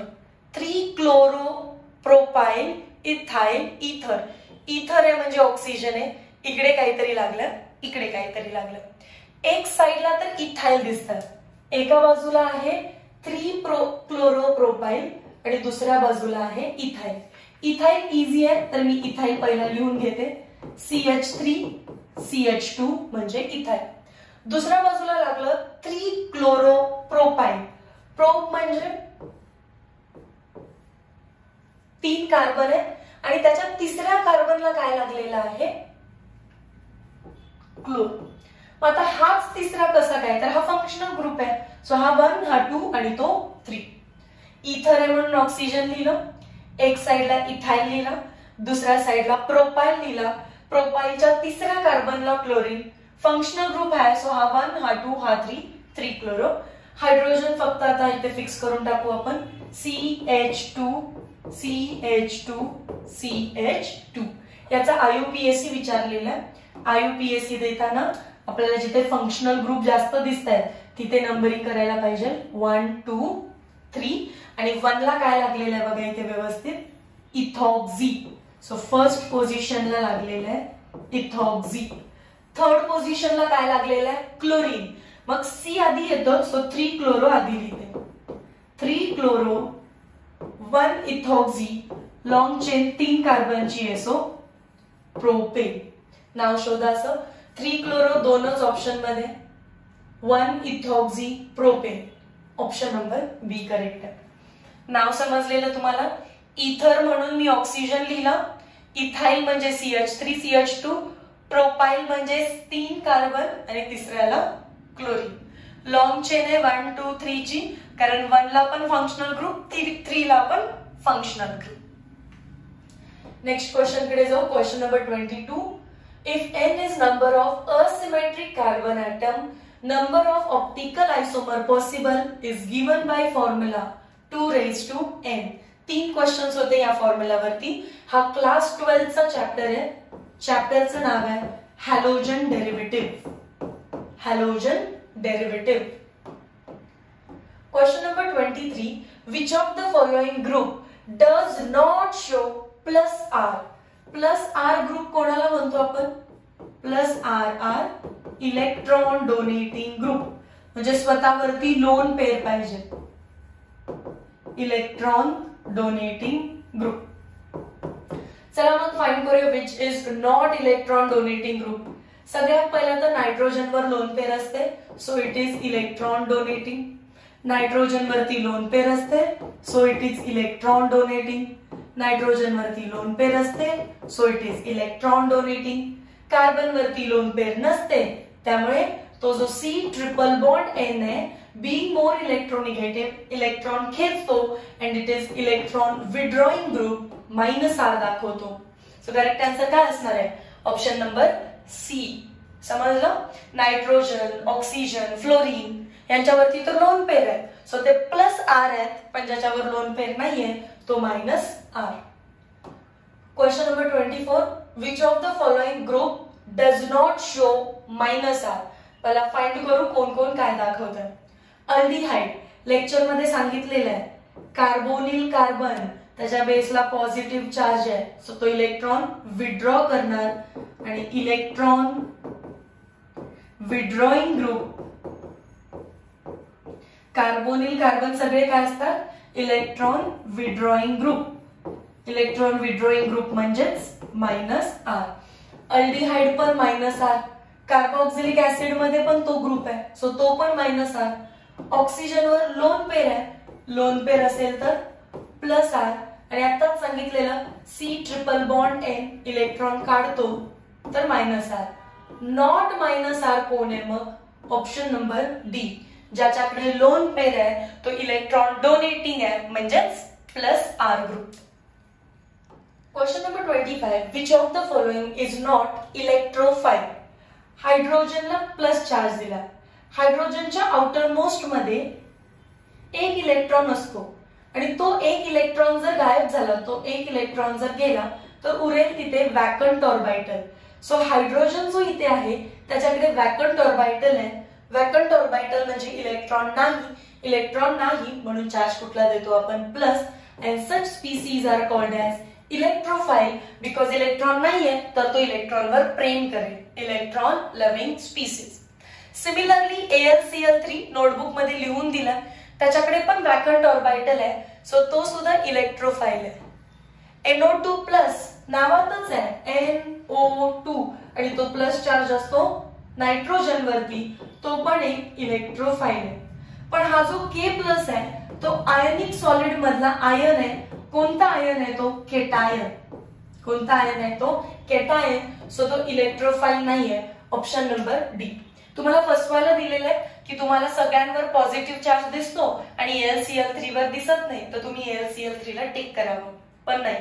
3-chloro-propyl ethyl ether. इथर आहे म्हणजे ऑक्सिजन आहे, इकडे काहीतरी लागलं, इकडे काहीतरी लागलं. एक साइडला तर इथाइल दिसतात, एका बाजूला आहे 3-chloro-propyl आणि दुसऱ्या बाजूला आहे इथाइल. इथाइल इझी आहे तर मी इथाइल पहिला लिहून घेते. CH3CH2 म्हणजे इथाइल. दुसऱ्या बाजूला लागलं 3-chloro-propyl. प्रोप म्हणजे 3 कार्बन आहे आणि त्याच्या तिसऱ्या कार्बनला काय लागलेलं आहे? क्लोर. आता हाच तिसरा कसा काय? तर हा फंक्शनल ग्रुप आहे सो हा 1 हा 2 आणि तो 3. इथर आहे म्हणून ऑक्सिजन लिहिलं, एक साइडला इथाइल लिहिला, दुसऱ्या साइडला प्रोपाइल लिहिला, प्रोपाइलच्या तिसऱ्या कार्बनला क्लोरीन. फंक्शनल ग्रुप आहे सो हा 1 हा 2 हा 3 क्लोरो. हायड्रोजन फक्त आता इथे फिक्स करून टाकू आपण. CH2 याचा IUPAC विचारलेला आहे. IUPAC देताना आपल्याला जिथे फंक्शनल ग्रुप जास्त दिसत आहेत तिथे नंबरिंग करायला पाहिजे. 1 2 3 आणि 1 ला काय लागलेलं आहे बघा इथे व्यवस्थित? इथॉक्झी. सो फर्स्ट पोझिशनला लागलेलं आहे इथॉक्झी. थर्ड पोझिशनला काय लागलेलं आहे? क्लोरीन. मग C आधी येतो सो 3 क्लोरो आधी लिहिते. 3 क्लोरो 1 इथॉक्झी, लॉंग चेन 3 कार्बनची आहे सो प्रोपेन. नाव शोधा असं. 3 क्लोरो दोनच ऑप्शन मध्ये, 1 ethoxy propane. Option number B correct आहे. नाव समजलेलं तुम्हाला? इथर म्हणून मी ऑक्सिजन लिहिला, इथाइल म्हणजे CH3CH2, प्रोपाइल म्हणजे 3 कार्बन आणि तिसऱ्याला क्लोरीन. लॉंग चेन आहे 1 2 3 ची, कारण 1 ला पण फंक्शनल ग्रुप, 3 ला पण फंक्शनल ग्रुप. नेक्स्ट क्वेश्चन कडे जाऊ. Question number 22. If n is number of asymmetric carbon atom, number of optical isomer possible is given by formula 2 raised to n. 3 questions होते या फॉर्म्युला वरती. हा क्लास 12 चा chapter आहे. चॅप्टरचं नाव आहे halogen derivative. Halogen derivative. Question number 23, which of the following group does not show plus R? Plus R group कोणाला म्हणतो आपण? Plus R electron donating group, म्हणजे स्वतःवरती लोन पेअर पाहिजे. Electron donating group. चला मग फाइंड करूया which is not electron donating group. सगळ्यात पहिला तर नायट्रोजन वर लोन पेअर असते, so it is electron donating. Nitrogen वरती लोन पेअर असते, so it is electron donating. Nitrogen वरती लोन पेअर असते, so it is electron donating. Carbon वरती लोन पेअर नसते, त्यामुळे तो जो C ट्रिपल बॉन्ड N आहे, being more electronegative इलेक्ट्रॉन खेचतो and it is electron withdrawing group -R दाखवतो. सो करेक्ट आन्सर काय असणार आहे? Option number C. समजलं? नायट्रोजन, ऑक्सिजन, फ्लोरीन यांच्यावरती तर लोन पेअर आहे, सो ते प्लस आर आहेत, पण ज्याच्यावर लोन पेअर नाहीये तो -R. Question number 24, which of the following group does not show -R? पहिला फाइंड करू कोण कोण काय दाखवतं. अल्डिहाइड लेक्चर मध्ये सांगितलेलं आहे, कार्बोनिल कार्बन त्याच्या बेसला पॉझिटिव्ह चार्ज आहे, सो तो इलेक्ट्रॉन विथड्रॉ करणार आणि electron withdrawing group. Carbonyl carbon सगळे काय असतात? Electron withdrawing group. Electron withdrawing group म्हणजेच -R. अल्डिहाइड पण -R. कार्बोक्सिलिक ऍसिड मध्ये पण तो ग्रुप आहे, सो तो पण -R. ऑक्सिजनवर लोन पेअर आहे, लोन पेअर असेल तर +R. आणि आताच सांगितलेलं C triple bond N electron काढतो तर -R. नॉट -R कोण आहे मग? Option number D. ज्याच्याकडे लोन पेअर आहे तो इलेक्ट्रॉन डोनेटिंग आहे, म्हणजेच +R group. Question number 25, which of the following is not electrophile? हायड्रोजनला प्लस चार्ज दिला. हायड्रोजनच्या आउटर मोस्ट मध्ये एक इलेक्ट्रॉन असतो आणि तो एक इलेक्ट्रॉन जर गायब झाला, तो एक इलेक्ट्रॉन जर गेला तर उरेल तिथे वॅकंट ऑर्बिटल. सो हायड्रोजन जो इथे आहे त्याच्याकडे वॅकंट ऑर्बिटल आहे. वॅकंट ऑर्बिटल म्हणजे इलेक्ट्रॉन नाही म्हणून चार्ज कुठला देतो आपण? Plus. And such species are called as electrophile because electron नाहीये तर तो इलेक्ट्रॉनवर प्रेम करेल. Electron loving species. Similarly AlCl3 notebook मध्ये लिहून दिला, त्याच्याकडे पण वॅकंट ऑर्बिटल आहे, सो तो सुद्धा इलेक्ट्रोफाइल आहे. NO2 प्लस नावातच आहे NO2 आणि तो प्लस चार्ज असतो नायट्रोजन वरती, तो पण एक इलेक्ट्रोफाइल आहे. पण हा जो K प्लस आहे तो आयनिक सॉलिड मधला आयन आहे. कोणता आयन आहे तो? केटायन. कोणता आयन आहे तो? केटायन. सो तो इलेक्ट्रोफाइल नाहीये. Option number D. तुम्हाला फर्स्ट वाला दिलेलं आहे की तुम्हाला सगळ्यांवर पॉझिटिव्ह चार्ज दिसतो आणि AlCl3 वर दिसत नाही, तर तुम्ही AlCl3 ला टिक करावं, पण नाही.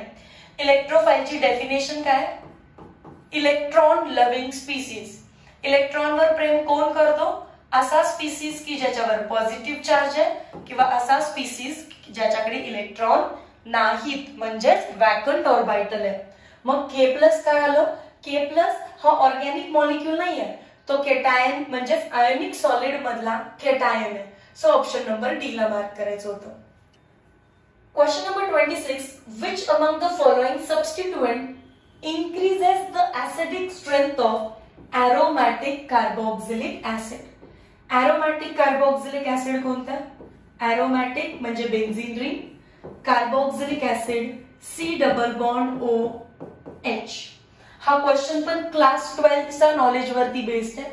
इलेक्ट्रोफाइलची डेफिनेशन काय? Electron loving species. इलेक्ट्रॉनवर प्रेम कोण करतो? असा स्पीसीज की ज्याच्यावर पॉझिटिव्ह चार्ज आहे किंवा असा स्पीसीज ज्याच्याकडे इलेक्ट्रॉन नाहीत, म्हणजेच वॅकंट ऑर्बिटल आहे. मग K प्लस काय आलं? K प्लस हा ऑर्गॅनिक मॉलिक्यूल नाही आहे, तो केटायन म्हणजेच आयोनिक सॉलिड मधला केटायन आहे. सो ऑप्शन नंबर डी ला मार्क करायचं होतं. Question number 26, which among the following substituent increases the acidic strength of aromatic carboxylic acid? aromatic carboxylic acid कोणता? aromatic म्हणजे benzene ring, carboxylic acid C double bond OH. हा question पण class 12 चा knowledge वरती based आहे.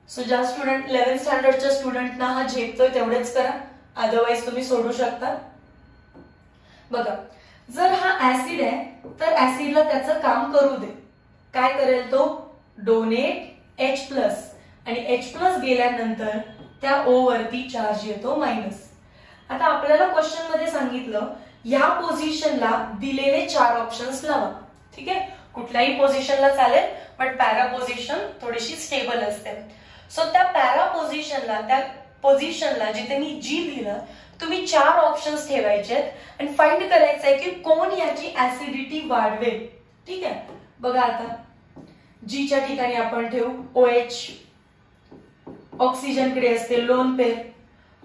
So ज्या student 11th स्टँडर्डच्या स्टुडंटना हा झेपतोय तेवढेच करा, अदरवाइज तुम्ही सोडू शकता. बघा, जर हा ऍसिड आहे तर ऍसिडला त्याचं काम करू दे. काय करेल तो? डोनेट H प्लस आणि H प्लस गेल्यानंतर त्या O वरती चार्ज येतो मायनस. आता आपल्याला क्वेश्चन मध्ये सांगितलं ह्या पोझिशनला दिलेले 4 ऑप्शन्स लावा. ठीक आहे, कुठल्याही पोझिशनला चालेल, पण पॅरा पोझिशन थोडीशी स्टेबल असते. सो त्या पॅरा पोझिशनला, त्या पोझिशनला जिथे मी G लिहिलं, तुम्ही 4 ऑप्शन्स ठेवायचे आणि फाइंड करायचं आहे की कोण याची ऍसिडिटी वाढवेल. ठीक आहे, बघा आता G च्या ठिकाणी आपण ठेवू OH. ऑक्सिजन कडे असते लोन पेअर,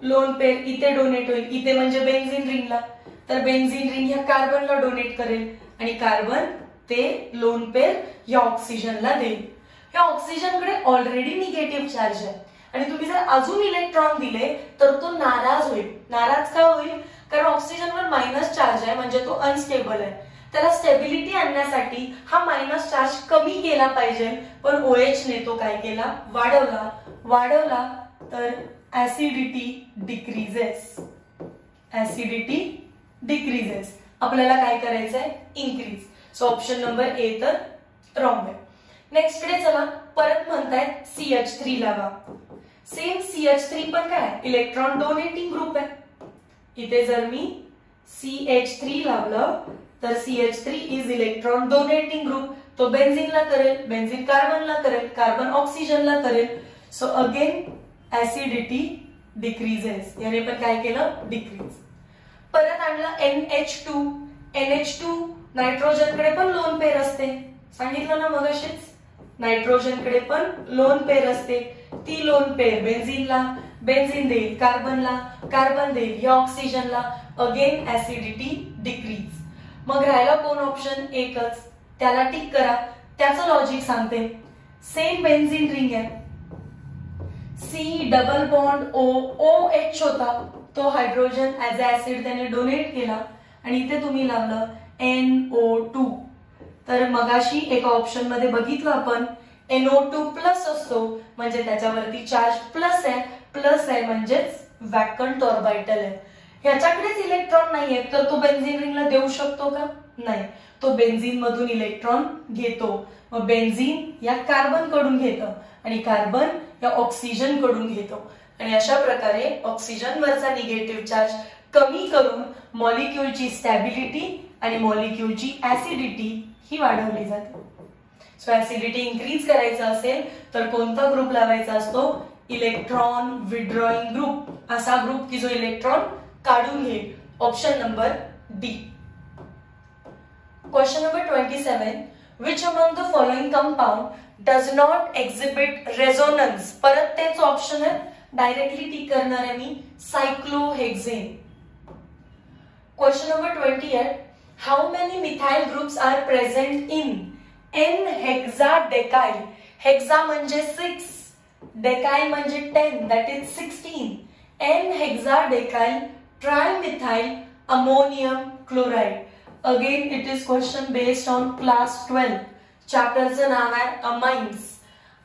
लोन पेअर इथे डोनेट होईल, इथे म्हणजे बेन्झीन रिंगला, तर बेन्झीन रिंग ह्या कार्बनला डोनेट करेल आणि कार्बन ते लोन पेअर या ऑक्सिजनला देईल. या ऑक्सिजनकडे ऑलरेडी निगेटिव्ह चार्ज आहे आणि तुम्ही जर अजून इलेक्ट्रॉन दिले तर तो नाराज होईल. नाराज का होईल? कारण ऑक्सिजनवर मायनस चार्ज आहे म्हणजे तो अनस्टेबल आहे. त्याला स्टेबिलिटी आणण्यासाठी हा मायनस चार्ज कमी केला पाहिजे, पण OH ने तो काय केला? वाढवला तर ऍसिडिटी डिक्रीजेस. Acidity decreases. आपल्याला काय करायचंय? इन्क्रीज. सो ऑप्शन नंबर ए तर रॉंग आहे. नेक्स्ट कडे चला, परत म्हणतायत CH3 लावा. सेम CH3 पण काय? इलेक्ट्रॉन डोनेटिंग ग्रुप आहे. इथे जर मी CH3 लावलं तर CH3 is electron donating group. तो बेन्झीनला करेल, बेन्झीन कार्बनला करेल, कार्बन ऑक्सिजनला करेल. So again acidity decreases. याने पण काय केलं? डिक्रीज. परत आणलं NH2 नायट्रोजनकडे पण लोन पेअर असते, सांगितलं ना मगाशीच. नायट्रोजनकडे पण लोन पेअर असते. ती लोन पेअर बेन्झीनला, बेन्झीन देईल कार्बनला, कार्बन देईल या ऑक्सिजनला. Again acidity decrease. मग राहिला कोण ऑप्शन? एकच. त्याला टिक करा. त्याचं लॉजिक सांगते. सेम बेन्झीन रिंग आहे, C डबल बॉन्ड OH होता, तो हायड्रोजन ऍज अ ऍसिड त्याने डोनेट केला आणि इथे तुम्ही लावलं NO2. तर मगाशी एका ऑप्शन मध्ये बघितलं आपण NO2 प्लस असतो म्हणजे त्याच्यावरती चार्ज प्लस आहे म्हणजेच वॅकंट ऑर्बिटल आहे. ह्याच्याकडेच इलेक्ट्रॉन नाहीये तर तो बेन्झीन रिंगला देऊ शकतो का? नाही. तो बेन्झीन मधून इलेक्ट्रॉन घेतो. मग बेन्झीन या कार्बन कडून घेतं आणि कार्बन या ऑक्सिजन कडून घेतो आणि अशा प्रकारे ऑक्सिजन वरचा निगेटिव्ह चार्ज कमी करून मॉलिक्यूलची स्टॅबिलिटी आणि मॉलिक्यूलची ऍसिडिटी ही वाढवली जाते. सो ऍसिडिटी इन्क्रीज करायचं असेल तर कोणता ग्रुप लावायचा असतो? Electron withdrawing group. असा ग्रुप की जो इलेक्ट्रॉन काढून घेईल. Option number D. Question number 27. Which among the following compound does not exhibit resonance? परत तेच ऑप्शन आहे, डायरेक्टली टिक करणार आहे मी. Cyclohexane. Question number 28. How many methyl groups are present in N-hexadecyl? Hexa म्हणजे 6, डेकाइल म्हणजे 10, that is 16. N-hexadecyl trimethyl ammonium chloride. Again it is question based on class 12. चॅप्टरचं नाव आहे अमाइन्स.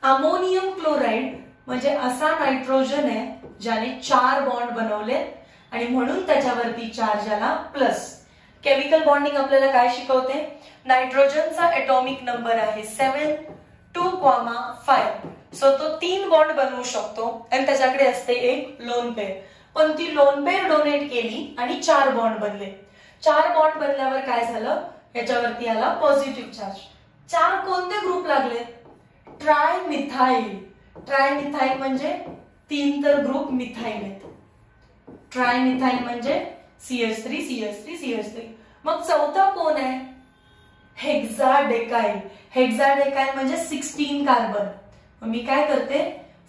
अमोनियम क्लोराइड म्हणजे असा nitrogen आहे ज्याने 4 बॉन्ड बनवले आणि म्हणून त्याच्यावरती चार्ज आला प्लस. केमिकल बॉन्डिंग आपल्याला काय शिकवते? नायट्रोजनचा एटॉमिक नंबर आहे 7, 2,5. सो तो 3 बॉन्ड बनवू शकतो आणि त्याच्याकडे असते एक लोन पेअर. पण ती लोन पेअर डोनेट केली आणि 4 बॉन्ड बनले. 4 बॉन्ड बनल्यावर काय झालं? याच्यावरती आला पॉझिटिव्ह चार्ज. 4 कोणते ग्रुप लागले? ट्रायमिथाइल. ट्रायमिथाइल म्हणजे 3 तर ग्रुप मिथाइल आहेत. ट्रायमिथाइल म्हणजे CH3 CH3 CH3. मग चौथा कोण आहे? हेक्साडेकाइल. हेक्साडेकाइल म्हणजे 16 कार्बन. मी काय करते?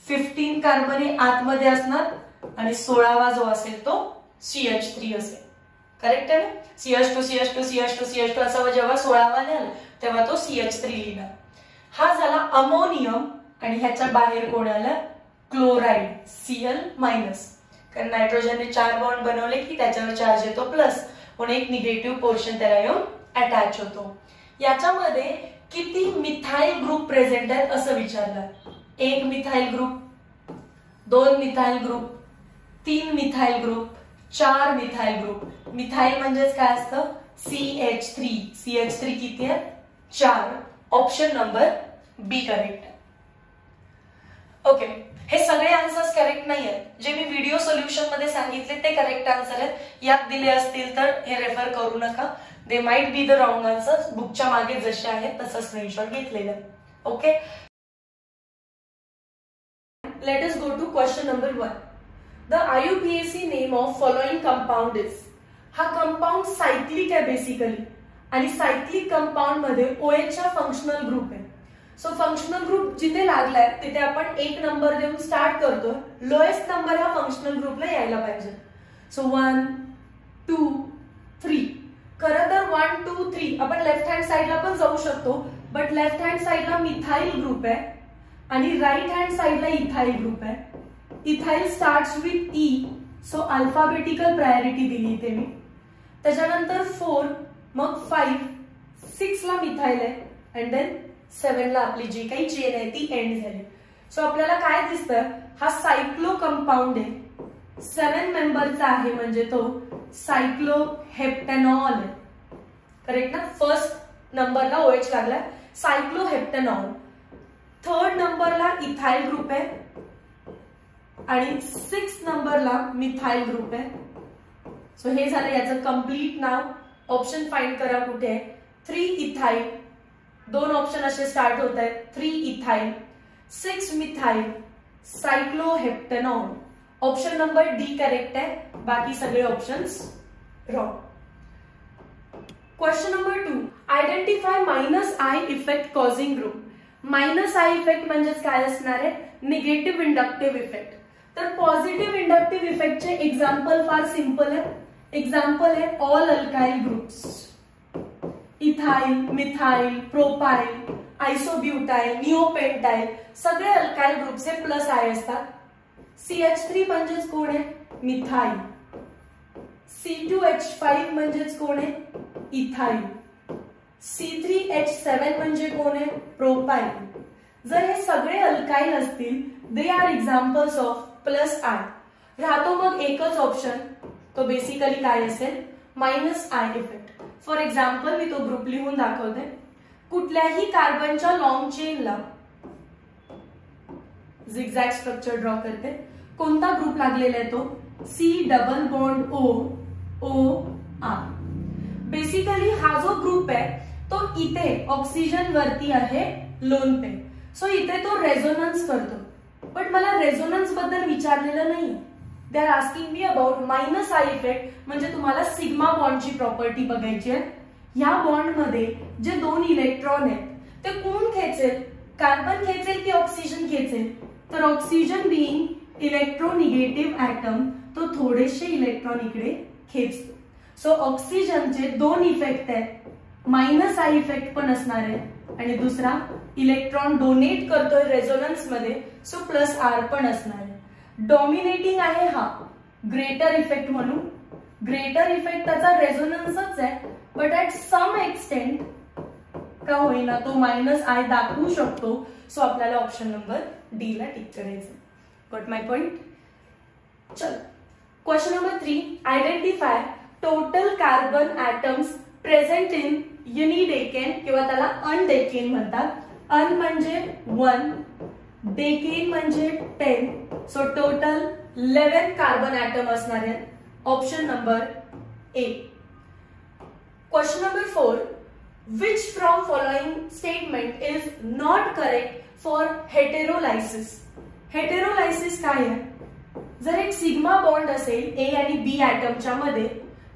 15 कार्बन हे आतमध्ये असणार आणि 16वा जो असेल तो CH3 असेल. करेक्ट आहे ना? CH2 CH2 CH2 CH2 असा जेव्हा 16वा लिहाल तेव्हा तो CH3 लिहिणार. हा झाला अमोनियम आणि ह्याच्या बाहेर कोण आलं? Chloride Cl-. कारण नायट्रोजनने 4 बॉन्ड बनवले की त्याच्यावर चार्ज येतो प्लस, म्हणून एक निगेटिव्ह पोर्शन त्याला येऊन अटॅच होतो. याच्यामध्ये किती मिथाइल ग्रुप प्रेझेंट आहेत असं विचारलं. 1 methyl group, 2 methyl group, 3 methyl group, 4 methyl group. Methyl म्हणजेच काय असतं? CH3. CH3 किती आहे? 4. Option number B correct. Okay, हे सगळे आन्सर्स करेक्ट नाही आहेत. जे मी व्हिडिओ सोल्युशन मध्ये सांगितले ते करेक्ट आन्सर आहेत. यात दिले असतील तर हे रेफर करू नका. They might be the wrong answers. बुकच्या मागे जसे आहेत तसं स्क्रीनशॉट घेतलेलं. Okay, let us go to question number 1. The IUPAC name of following compound is. हा कंपाउंड सायक्लिक आहे बेसिकली आणि सायक्लिक कंपाउंड मध्ये OH चा फंक्शनल ग्रुप आहे. सो फंक्शनल ग्रुप जिथे लागलाय तिथे आपण 1 नंबर देऊन स्टार्ट करतो. लोएस्ट नंबर हा फंक्शनल ग्रुपला यायला पाहिजे. सो 1 2 3. खरं तर 1 2 3 आपण लेफ्ट हँड साइडला पण जाऊ शकतो, बट लेफ्ट हँड साइडला मिथाइल ग्रुप आहे आणि राईट हँड साइडला इथाइल ग्रुप आहे. Ethyl starts with E, so alphabetical priority दिली इथे मी. त्याच्यानंतर 4, मग 5, 6 ला मिथाइल आहे अँड देन 7 ला आपली जी काही चेन आहे ती एंड झाली. सो आपल्याला काय दिसतं, हा सायक्लो कंपाऊंड आहे, 7 मेंबरचा आहे, म्हणजे तो सायक्लोहेप्टॅनॉल आहे. करेक्ट ना. फर्स्ट नंबरला OH लागला, सायक्लोहेप्टॅनॉल. थर्ड नंबरला इथाइल ग्रुप आहे आणि 6 नंबरला मिथाइल ग्रुप आहे. सो हे झालं याचं कम्प्लीट नाव. ऑप्शन फाइंड करा कुठे आहे. 3 इथाइल, 2 ऑप्शन असे स्टार्ट होत आहेत. 3 ethyl, 6 methyl, cycloheptanol. Option number D correct आहे, बाकी सगळे options wrong. Question number 2, identify -I effect causing group. -I effect म्हणजेच काय असणार आहे, निगेटिव्ह इंडक्टिव्ह इफेक्ट. तर पॉझिटिव्ह इंडक्टिव्ह इफेक्टचे एक्झाम्पल फार सिंपल आहे. एक्झाम्पल आहे all alkyl groups, ethyl, methyl, propyl, isobutyl, neopentyl, सगळे अल्काइल ग्रुपचे +I असतात. CH3 म्हणजेच कोण आहे, मिथाइल. C2H5 म्हणजेच कोण आहे, इथाइल. C3H7 म्हणजे कोण आहे, प्रोपाइल. जर हे सगळे अल्काइल असतील, they are examples of +I. राहतो मग एकच ऑप्शन, तो बेसिकली काय असेल, -I इफेक्ट. फॉर एक्झाम्पल मी तो ग्रुप लिहून दाखवते. कुठल्याही कार्बनच्या लॉंग चेनला झिगझॅग स्ट्रक्चर ड्रॉ करते. कोणता ग्रुप लागलेला आहे तो, C double bond OR. Basically हा जो ग्रुप आहे तो इथे ऑक्सिजन वरती आहे लोन पे. सो इथे तो रेझोनन्स करतो, बट मला रेझोनन्स बद्दल विचारलेलं नाही. They are asking me about -I effect. म्हणजे तुम्हाला सिग्मा बॉन्डची प्रॉपर्टी बघायची आहे. या बॉन्ड मध्ये जे 2 इलेक्ट्रॉन आहेत ते कोण खेचेल, कार्बन खेचेल की ऑक्सिजन खेचेल. तर ऑक्सिजन बीइंग इलेक्ट्रोनिगेटिव्ह ऍटम, तो थोडेसे इलेक्ट्रॉन इकडे खेचतो. सो ऑक्सिजनचे 2 इफेक्ट आहेत. -I इफेक्ट पण असणार आहे आणि दुसरा इलेक्ट्रॉन डोनेट करतोय रेझोनन्स मध्ये, सो +R पण असणार आहे. डॉमिनेटिंग आहे हा ग्रेटर इफेक्ट म्हणून. ग्रेटर इफेक्ट त्याचा रेझोनन्सच आहे, बट ऍट सम एक्सटेंट का होईना तो -I दाखवू शकतो. सो आपल्याला ऑप्शन नंबर डी ला टिक करायचं. Got my point. चल question number 3, identify total carbon atoms present in undecane किंवा त्याला अनडेकेन म्हणतात. अन म्हणजे 1, डेकेन म्हणजे 10. सो टोटल 11 कार्बन ऍटम असणार आहेत. Option number A. Question number 4, which from following statement is not correct for heterolysis. Heterolysis काय आहे, जर एक सिग्मा बॉन्ड असेल ए आणि बी ऍटमच्या मध्ये,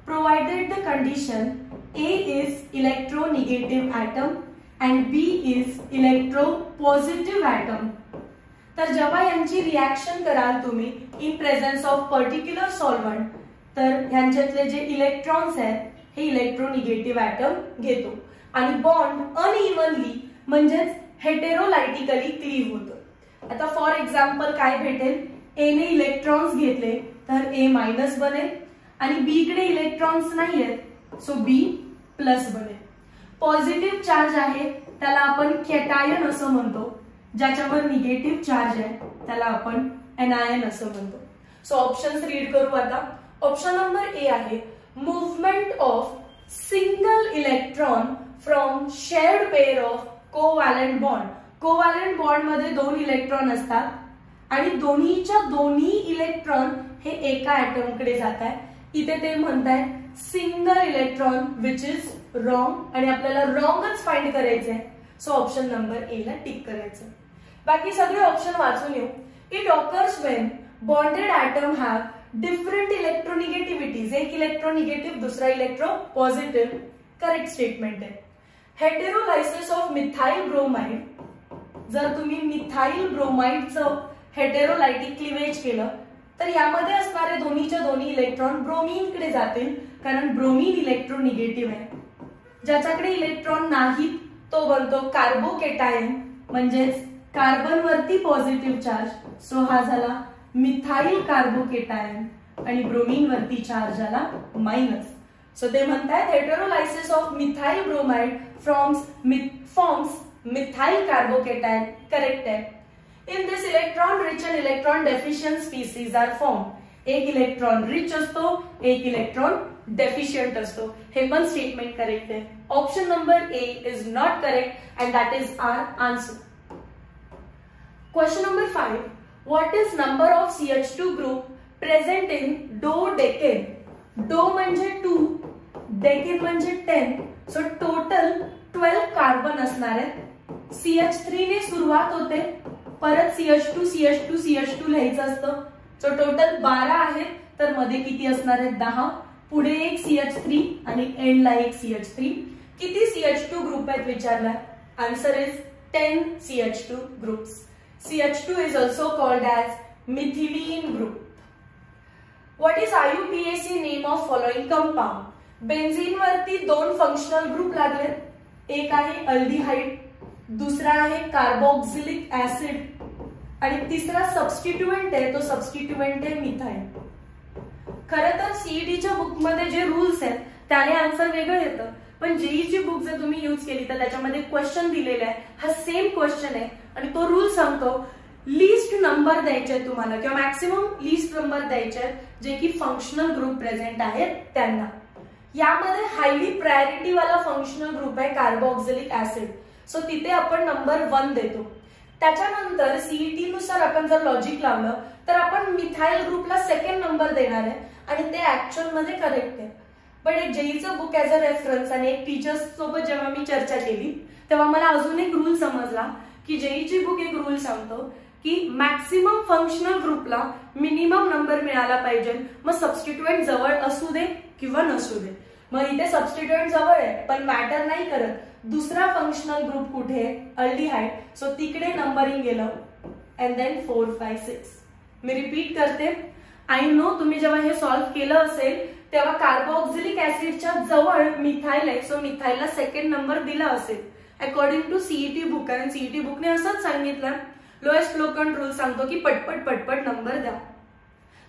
provided the condition A is electronegative atom and B is electropositive atom. तर जेव्हा यांची रिएक्शन कराल तुम्ही in presence of particular solvent, तर यांच्यातले जे इलेक्ट्रॉन्स आहेत हे इलेक्ट्रोनिगेटिव्ह ऍटम घेतो आणि बॉन्ड अनइव्हनली म्हणजेच हेटेरोलायटिकली क्लीव्ह होतो. आता फॉर एक्झाम्पल काय भेटेल, ए ने इलेक्ट्रॉन्स घेतले तर A- बनेल आणि बी कडे इलेक्ट्रॉन्स नाही आहेत, सो B+ बनेल. पॉझिटिव्ह चार्ज आहे त्याला आपण कॅटायन असं म्हणतो, ज्याच्यावर निगेटिव्ह चार्ज आहे त्याला आपण एनायन असं म्हणतो. सो ऑप्शन्स रीड करू आता. ऑप्शन नंबर ए आहे movement of single electron from shared pair of covalent bond. Covalent bond मध्ये 2 इलेक्ट्रॉन असतात आणि दोन्हीच्या दोन्ही इलेक्ट्रॉन हे एका ऍटमकडे जात आहे. इथे ते म्हणताय single electron, which is wrong, आणि आपल्याला रॉंगच फाइंड करायचंय. सो ऑप्शन नंबर ए ला टिक करायचं. बाकी सगळे ऑप्शन वाचून येऊ. It occurs when bonded atom have different electronegativities. एक इलेक्ट्रोनिगेटिव्ह, दुसरा इलेक्ट्रोपॉझिटिव्ह. करेक्ट स्टेटमेंट आहे. हेटेरोलायसिस ऑफ मिथाइल ब्रोमाइड जर तुम्ही मिथाइल ब्रोमाइडचं हेटेरोलायटिक क्लिवेज केलं तर यामध्ये असणारे दोन्हीच्या दोन्ही इलेक्ट्रॉन ब्रोमीनकडे जातील, कारण ब्रोमीन इलेक्ट्रोनिगेटिव्ह आहे. ज्याच्याकडे इलेक्ट्रॉन नाहीत तो बनतो कार्बोकेटायन, म्हणजेच कार्बन वरती पॉझिटिव्ह चार्ज. सो हा झाला मिथाइल कार्बोकेटायन आणि ब्रोमीन वरती चार्ज आला मायनस. सो ते म्हणतात heterolysis of methyl bromide forms methyl carbocation. Correct आहे. In this electron rich and electron deficient species are formed. एक इलेक्ट्रॉन रिच असतो, एक इलेक्ट्रॉन डेफिशियंट असतो. हे पण स्टेटमेंट करेक्ट आहे. Option number A is not correct and that is our answer. Question number 5. What is number of CH2 group present in dodecane? Do म्हणजे 2, decane म्हणजे 10. So total 12 carbon असणार आहेत. CH3 ने सुरुवात होते, परत CH2 CH2 CH2 लिहायचं असतं. सो टोटल 12 आहेत, तर मध्ये किती असणार आहेत? 10. पुढे एक CH3 आणि एंडला एक CH3. किती CH2 ग्रुप आहेत विचारला? Answer is 10 CH2 groups. CH2 is also called as methylene group. What is IUPAC name of following compound? Benzene वरती 2 फंक्शनल ग्रुप लागले. एक आहे अल्डिहाइड, दुसरा आहे कार्बोक्सिलिक ऍसिड आणि तिसरा सबस्टिट्युएंट आहे, तो सबस्टिट्युएंट आहे मिथाइल. खरं तर सीईटीच्या बुक मध्ये जे रूल्स आहेत त्याने आन्सर वेगळं येतं, पण जेईची बुक जर तुम्ही यूज केली तर त्याच्यामध्ये क्वेश्चन दिलेला आहे, हा सेम क्वेश्चन आहे आणि तो रूल सांगतो लिस्ट नंबर द्यायचे तुम्हाला किंवा मॅक्सिमम लिस्ट नंबर द्यायचे जे की फंक्शनल ग्रुप प्रेझेंट आहेत त्यांना. यामध्ये हायली प्रायोरिटी वाला फंक्शनल ग्रुप आहे कार्बोक्सिलिक ऍसिड. सो तिथे आपण नंबर 1 देतो. त्याच्यानंतर सीईटी नुसार आपण जर लॉजिक लावलं तर आपण मिथाइल ग्रुपला सेकंड नंबर देणार आहे आणि ते ऍक्च्युअल मध्ये करेक्ट आहे. पण एक जेईचं बुक ऍज अ रेफरन्स आणि एक टीचर्स सोबत जेव्हा मी चर्चा केली तेव्हा मला अजून एक रूल समजला की जेईची बुक एक रूल सांगतो की मॅक्सिमम फंक्शनल ग्रुपला मिनिमम नंबर मिळाला पाहिजे. मग सबस्टिट्युएंट जवळ असू दे किंवा नसू दे. मग इथे सबस्टिट्युएंट जवळ आहे पण मॅटर नाही करत दुसरा फंक्शनल ग्रुप कुठे आहे? अल्डिहाइड. सो तिकडे नंबरिंग गेलं अँड देन 4, 5, 6. मी रिपीट करते. आय नो तुम्ही जेव्हा हे सॉल्व्ह केलं असेल तेव्हा कार्बोक्सिलिक ऍसिडच्या जवळ मिथाइल आहे, सो मिथाइलला सेकंड नंबर दिला असेल अकॉर्डिंग टू सीईटी बुक. कारण सीईटी बुकने असंच सांगितलं, लोएस्ट फ्लोकंट रूल सांगतो की पटपट पटपट नंबर द्या.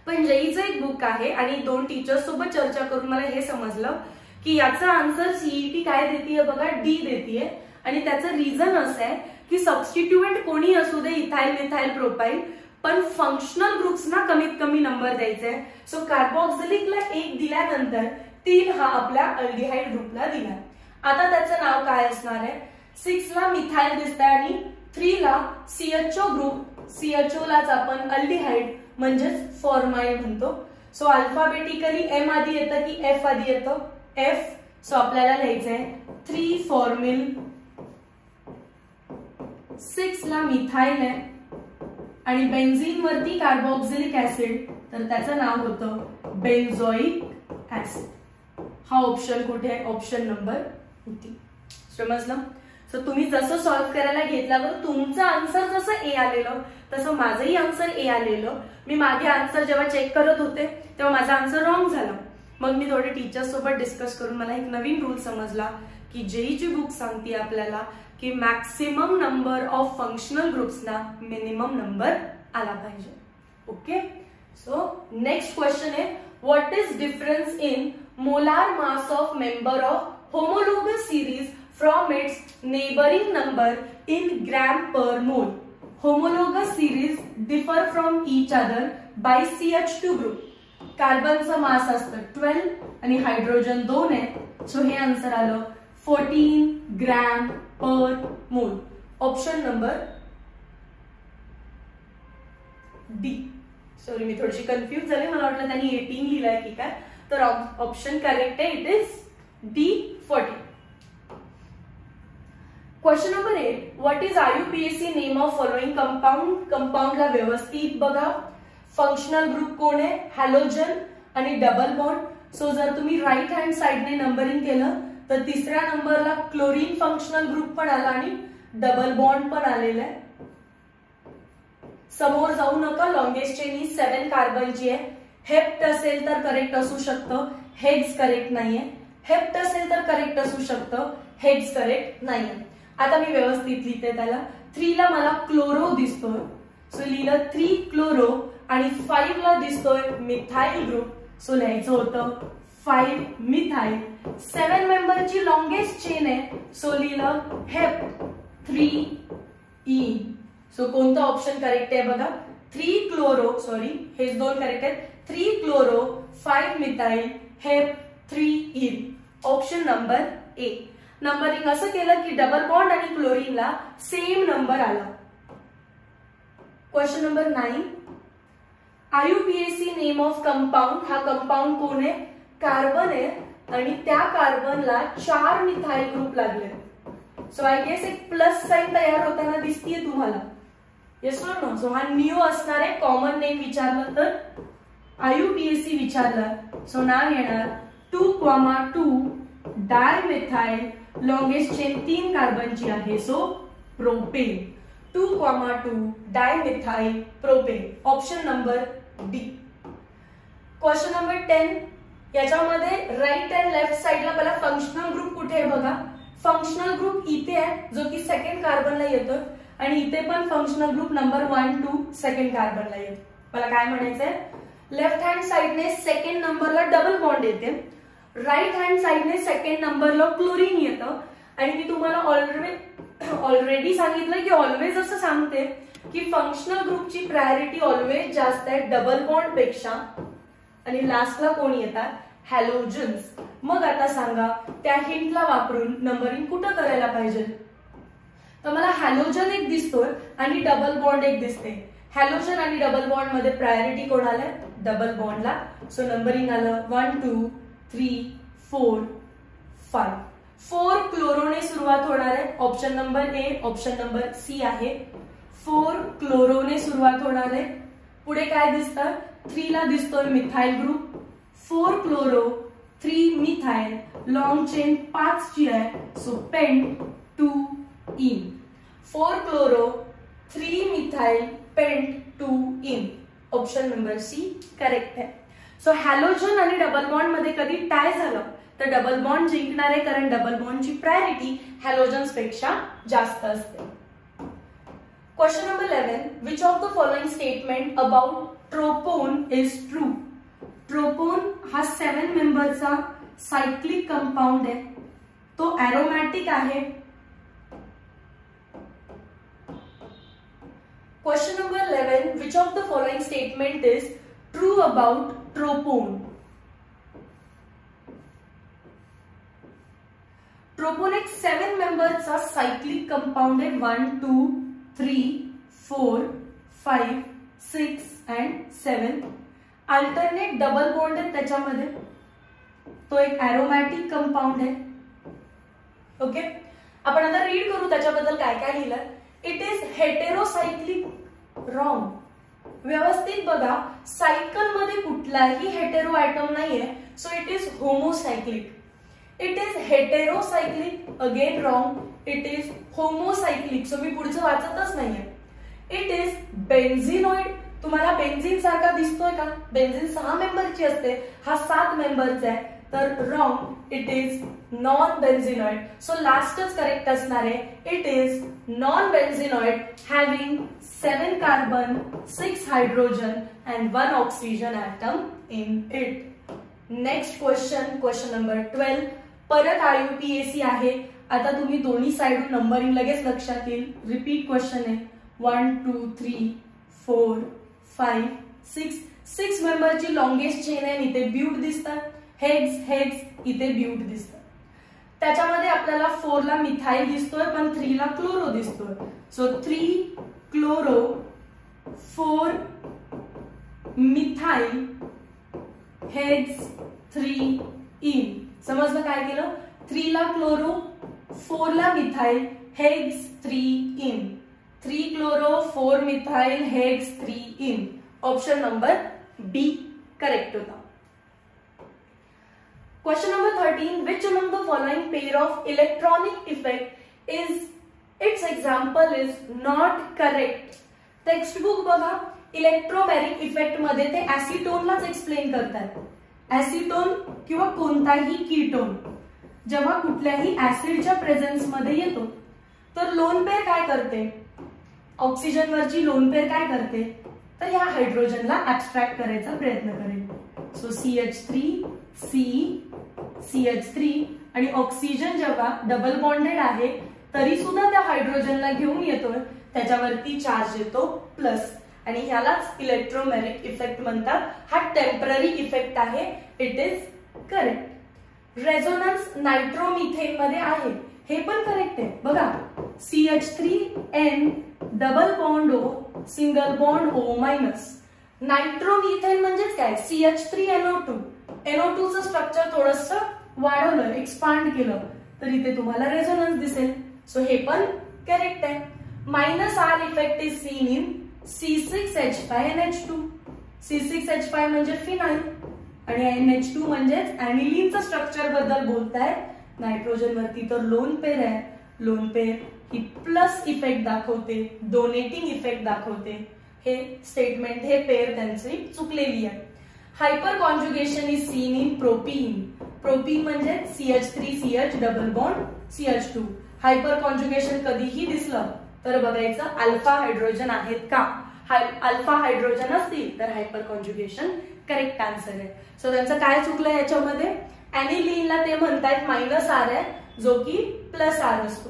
पण जेईचं एक बुक आहे आणि 2 टीचर्स सोबत चर्चा करून मला हे समजलं की याचा आन्सर सीईटी काय देतीये बघा, डी देतीये. आणि त्याचं रिझन असं आहे की सबस्टिट्युएंट कोणी असू दे, इथाइल मिथाइल प्रोपाइल, पण फंक्शनल ग्रुप्सना कमीत कमी नंबर द्यायचे. सो कार्बोक्सिलिकला 1 दिल्यानंतर 3 हा आपल्या अल्डिहाइड ग्रुपला दिला. आता त्याचं नाव काय असणार आहे? 6 ला मिथाइल दिसतंय आणि 3 ला CHO ग्रुप. CHO लाच आपण अल्डिहाइड म्हणजेच फॉर्माइड म्हणतो. सो अल्फाबेटिकली M आधी येतं की F आधी येतं? F. सो आपल्याला लिहायचंय 3 फॉर्मिल. 6 ला मिथाइल आहे आणि बेन्झीन वरती कार्बोक्सिलिक ऍसिड, तर त्याचं नाव होतं बेन्झोइक ऍसिड. हा ऑप्शन कुठे आहे? Option number 3. समजलं? सो तुम्ही जसं सॉल्व्ह करायला घेतल्यावर तुमचं आन्सर जसं ए आलेलं तसं माझंही आन्सर ए आलेलं. मी मागे आन्सर जेव्हा चेक करत होते तेव्हा माझा आन्सर रॉंग झाला. मग मी थोडे टीचर्स सोबत डिस्कस करून मला एक नवीन रूल समजला की जेईची बुक सांगते आपल्याला की मॅक्सिमम नंबर ऑफ फंक्शनल ग्रुप्सना मिनिमम नंबर आला पाहिजे. ओके. सो नेक्स्ट क्वेश्चन आहे what is difference in molar mass of member of homologous series from its neighbouring number in gram per mole? Homologous series differ from each other by CH2 group. कार्बनचं mass असतं 12 आणि hydrogen 2 आहे. So हे answer आलं 14 gram per मोल. Option number D. Sorry मी थोडीशी confuse झाले, मला वाटलं त्यांनी 18 लिहिलंय की काय, तर ऑप्शन करेक्ट आहे. It is D 14. Question number 8. What is IUPAC name of following compound? कंपाऊंडला व्यवस्थित बघा. फंक्शनल ग्रुप कोण आहे? हॅलोजन आणि डबल बॉन्ड. सो जर तुम्ही राईट हँड साइडने नंबरिंग केलं तर 3ऱ्या नंबरला क्लोरीन फंक्शनल ग्रुप पण आला आणि डबल बॉन्ड पण आलेला आहे. समोर जाऊ नका, लॉंगेस्ट चेन ही 7 कार्बनची आहे. हेप्ट असेल तर करेक्ट असू शकतं, हेक्स करेक्ट नाहीये. हेप्ट असेल तर करेक्ट असू शकतं, हेक्स करेक्ट नाहीये. आता मी व्यवस्थित लिहिते त्याला. 3 ला मला क्लोरो दिसतोय, सो लिहिलं 3 क्लोरो, आणि 5 ला दिसतोय मिथाइल ग्रुप, सो लिहायचं होतं 5 मिथाइल. 7 मेंबरची लॉंगेस्ट चेन आहे, सो लिहिलं हेप्ट 3 इन. सो कोणतं ऑप्शन करेक्ट आहे बघा, 3 क्लोरो, सॉरी हेच दोन करेक्ट आहेत, 3 chloro 5 methyl hept 3 ene. Option number A. Numbering असं केलं की डबल बॉन्ड आणि क्लोरीनला सेम नंबर आला. Question number 9. IUPAC name of compound. हा कंपाऊंड कोण आहे, कार्बन आहे, आणि त्या कार्बनला 4 मिथाइल ग्रुप लागले. सो आय गेस एक प्लस साइन तयार होताना दिसतीये तुम्हाला. येस और नो. सो हा न्यू असणार आहे. कॉमन नेम विचारलं तर IUPAC विचारलं, सो नाव येणार 2,2 डायमिथाइल. लॉंगेस्ट चेन 3 कार्बनची आहे, so propane. 2,2 dimethyl propane. Option number D. Question number 10. याच्यामध्ये राईट अँड लेफ्ट साइडला पहिला फंक्शनल ग्रुप कुठे आहे बघा. फंक्शनल ग्रुप इथे आहे, जो की सेकंड कार्बनला येतो, आणि इथे पण फंक्शनल ग्रुप नंबर 1, 2 सेकंड कार्बनला येतो. मला काय म्हणायचंय, लेफ्ट हँड साइडने सेकंड नंबरला डबल बॉन्ड येते, राईट हँड साइडने सेकंड नंबरला क्लोरीन येतं. आणि मी तुम्हाला ऑलरेडी सांगितलं की ऑलवेज असं सांगते की फंक्शनल ग्रुपची प्रायोरिटी ऑलवेज जास्त आहे डबल बॉन्ड पेक्षा, आणि लास्टला कोण येतात, हॅलोजन्स. मग आता सांगा त्या हिंटला वापरून नंबरिंग कुठं करायला पाहिजे. तर मला हॅलोजन एक दिसतोय आणि डबल बॉन्ड एक दिसते. हॅलोजन आणि डबल बॉन्ड मध्ये प्रायोरिटी कोणाला, डबल बॉन्डला. सो नंबरिंग आलं 1, 2, 3, 4, 5. 4 क्लोरोने सुरुवात होणार आहे. Option number A, option number C आहे. 4 क्लोरोने सुरुवात होणार आहे. पुढे काय दिसतं, 3 ला दिसतोय methyl group. 4 chloro 3 methyl. Long chain 5 ची आहे, so pent 2 ene. 4 chloro 3 methyl pent 2 ene. Option number C correct आहे. सो हॅलोजन आणि डबल बॉन्ड मध्ये कधी टाय झालं तर डबल बॉन्ड जिंकणार आहे, कारण डबल बॉन्डची प्रायोरिटी हॅलोजन्स पेक्षा जास्त असते. Question number 11. Which of the following statement about tropone is true. Tropone हा 7 मेंबरचा सायक्लिक कंपाऊंड आहे, तो एरोमॅटिक आहे. Question number 11. Which of the following statement is true about tropone. Tropone एक 7 मेंबरचा सायक्लिक कंपाऊंड आहे. 1, 2, 3, 4, 5, 6 and 7. अल्टरनेट डबल बॉन्ड आहे त्याच्यामध्ये, तो एक एरोमॅटिक कंपाऊंड आहे. ओके, आपण आता रीड करू त्याच्याबद्दल काय काय लिहिलं. It is heterocyclic. रॉंग. व्यवस्थित बघा, सायकल मध्ये कुठलाही हेटेरो आयटम नाहीये, so it is homocyclic. It is heterocyclic. Again wrong. It is homocyclic. So मी पुढचं वाचतच नाहीये. It is benzenoid. तुम्हाला बेन्झिन सारखा दिसतोय का, बेन्झिन 6 मेंबरची असते, हा 7 मेंबरचा आहे, तर wrong. It is non benzenoid. So लास्टच करेक्ट असणार आहे. It is non benzenoid having 7 carbon, 6 hydrogen and 1 oxygen atom in it. Next question, question number 12. परत IUPAC आहे. आता तुम्ही दोन्ही साइडून नंबरिंग लगेच लक्षात येईल. रिपीट क्वेश्चन आहे. 1, 2, 3, 4, 5, 6. 6 मेंबरची लॉंगेस्ट चेन आहे, इथे ब्यूट दिसतात. हेक्स हेक्स इथे ब्यूट दिसतात. त्याच्यामध्ये आपल्याला 4 ला मिथाइल दिसतोय, पण 3 ला क्लोरो दिसतोय. So 3 chloro 4 methyl hex 3 ene. समजलं काय केलं. 3 ला क्लोरो, 4 ला methyl, hex 3 ene. 3 chloro 4 methyl hex 3 ene. Option number B correct होता. Question number 13. Which among the following pair of electronic effect is its example is not correct. Text book बघा, electromeric effect मध्ये ते ऍसिटोनलाच explain करतात. ऍसिटोन किंवा कोणताही ketone जेव्हा कुठल्याही ऍसिडच्या presence मध्ये येतो तर लोन पेअर काय करते, ऑक्सिजनवरची लोन पेअर काय करते, तर या हायड्रोजनला ऍब्स्ट्रॅक्ट करायचा प्रयत्न करेल. सो CH3 CH3 आणि ऑक्सिजन जेव्हा डबल बॉन्डेड आहे तरी सुद्धा त्या हायड्रोजनला घेऊन येतोय, त्याच्यावरती चार्ज येतो प्लस, आणि ह्यालाच इलेक्ट्रोमॅरिक इफेक्ट म्हणतात. हा टेम्पररी इफेक्ट आहे. It is correct. Resonance nitromethane मध्ये आहे, हे पण करेक्ट आहे. बघा, CH3N double bond O single bond O minus. Nitromethane म्हणजेच काय, CH3NO2. NO2 चं स्ट्रक्चर थोडंसं वाढवलं, एक्सपांड केलं तर इथे तुम्हाला रेझोनन्स दिसेल. सो हे पण करेक्ट आहे. -R effect is seen in C6H5NH2. C6H5 म्हणजे फिनाइल आणि NH2 म्हणजेच ऍनिलीनचं स्ट्रक्चर बद्दल बोलतायत. नायट्रोजन वरती तर लोन पेअर आहे, लोन पेअर ही प्लस इफेक्ट दाखवते, डोनेटिंग इफेक्ट दाखवते. हे स्टेटमेंट, हे पेअर त्यांची चुकलेली आहे. Hyper conjugation is seen in propene. Propene म्हणजे CH3CH double bond CH2. Hyper conjugation कधीही दिसलं तर बघायचं अल्फा हायड्रोजन आहेत का. अल्फा हायड्रोजन असतील तर हायपर कॉन्जुगेशन करेक्ट आन्सर आहे. सो त्यांचं काय चुकलं याच्यामध्ये, ऍनिलीनला ते म्हणतायत -R आहे जो की +R असतो.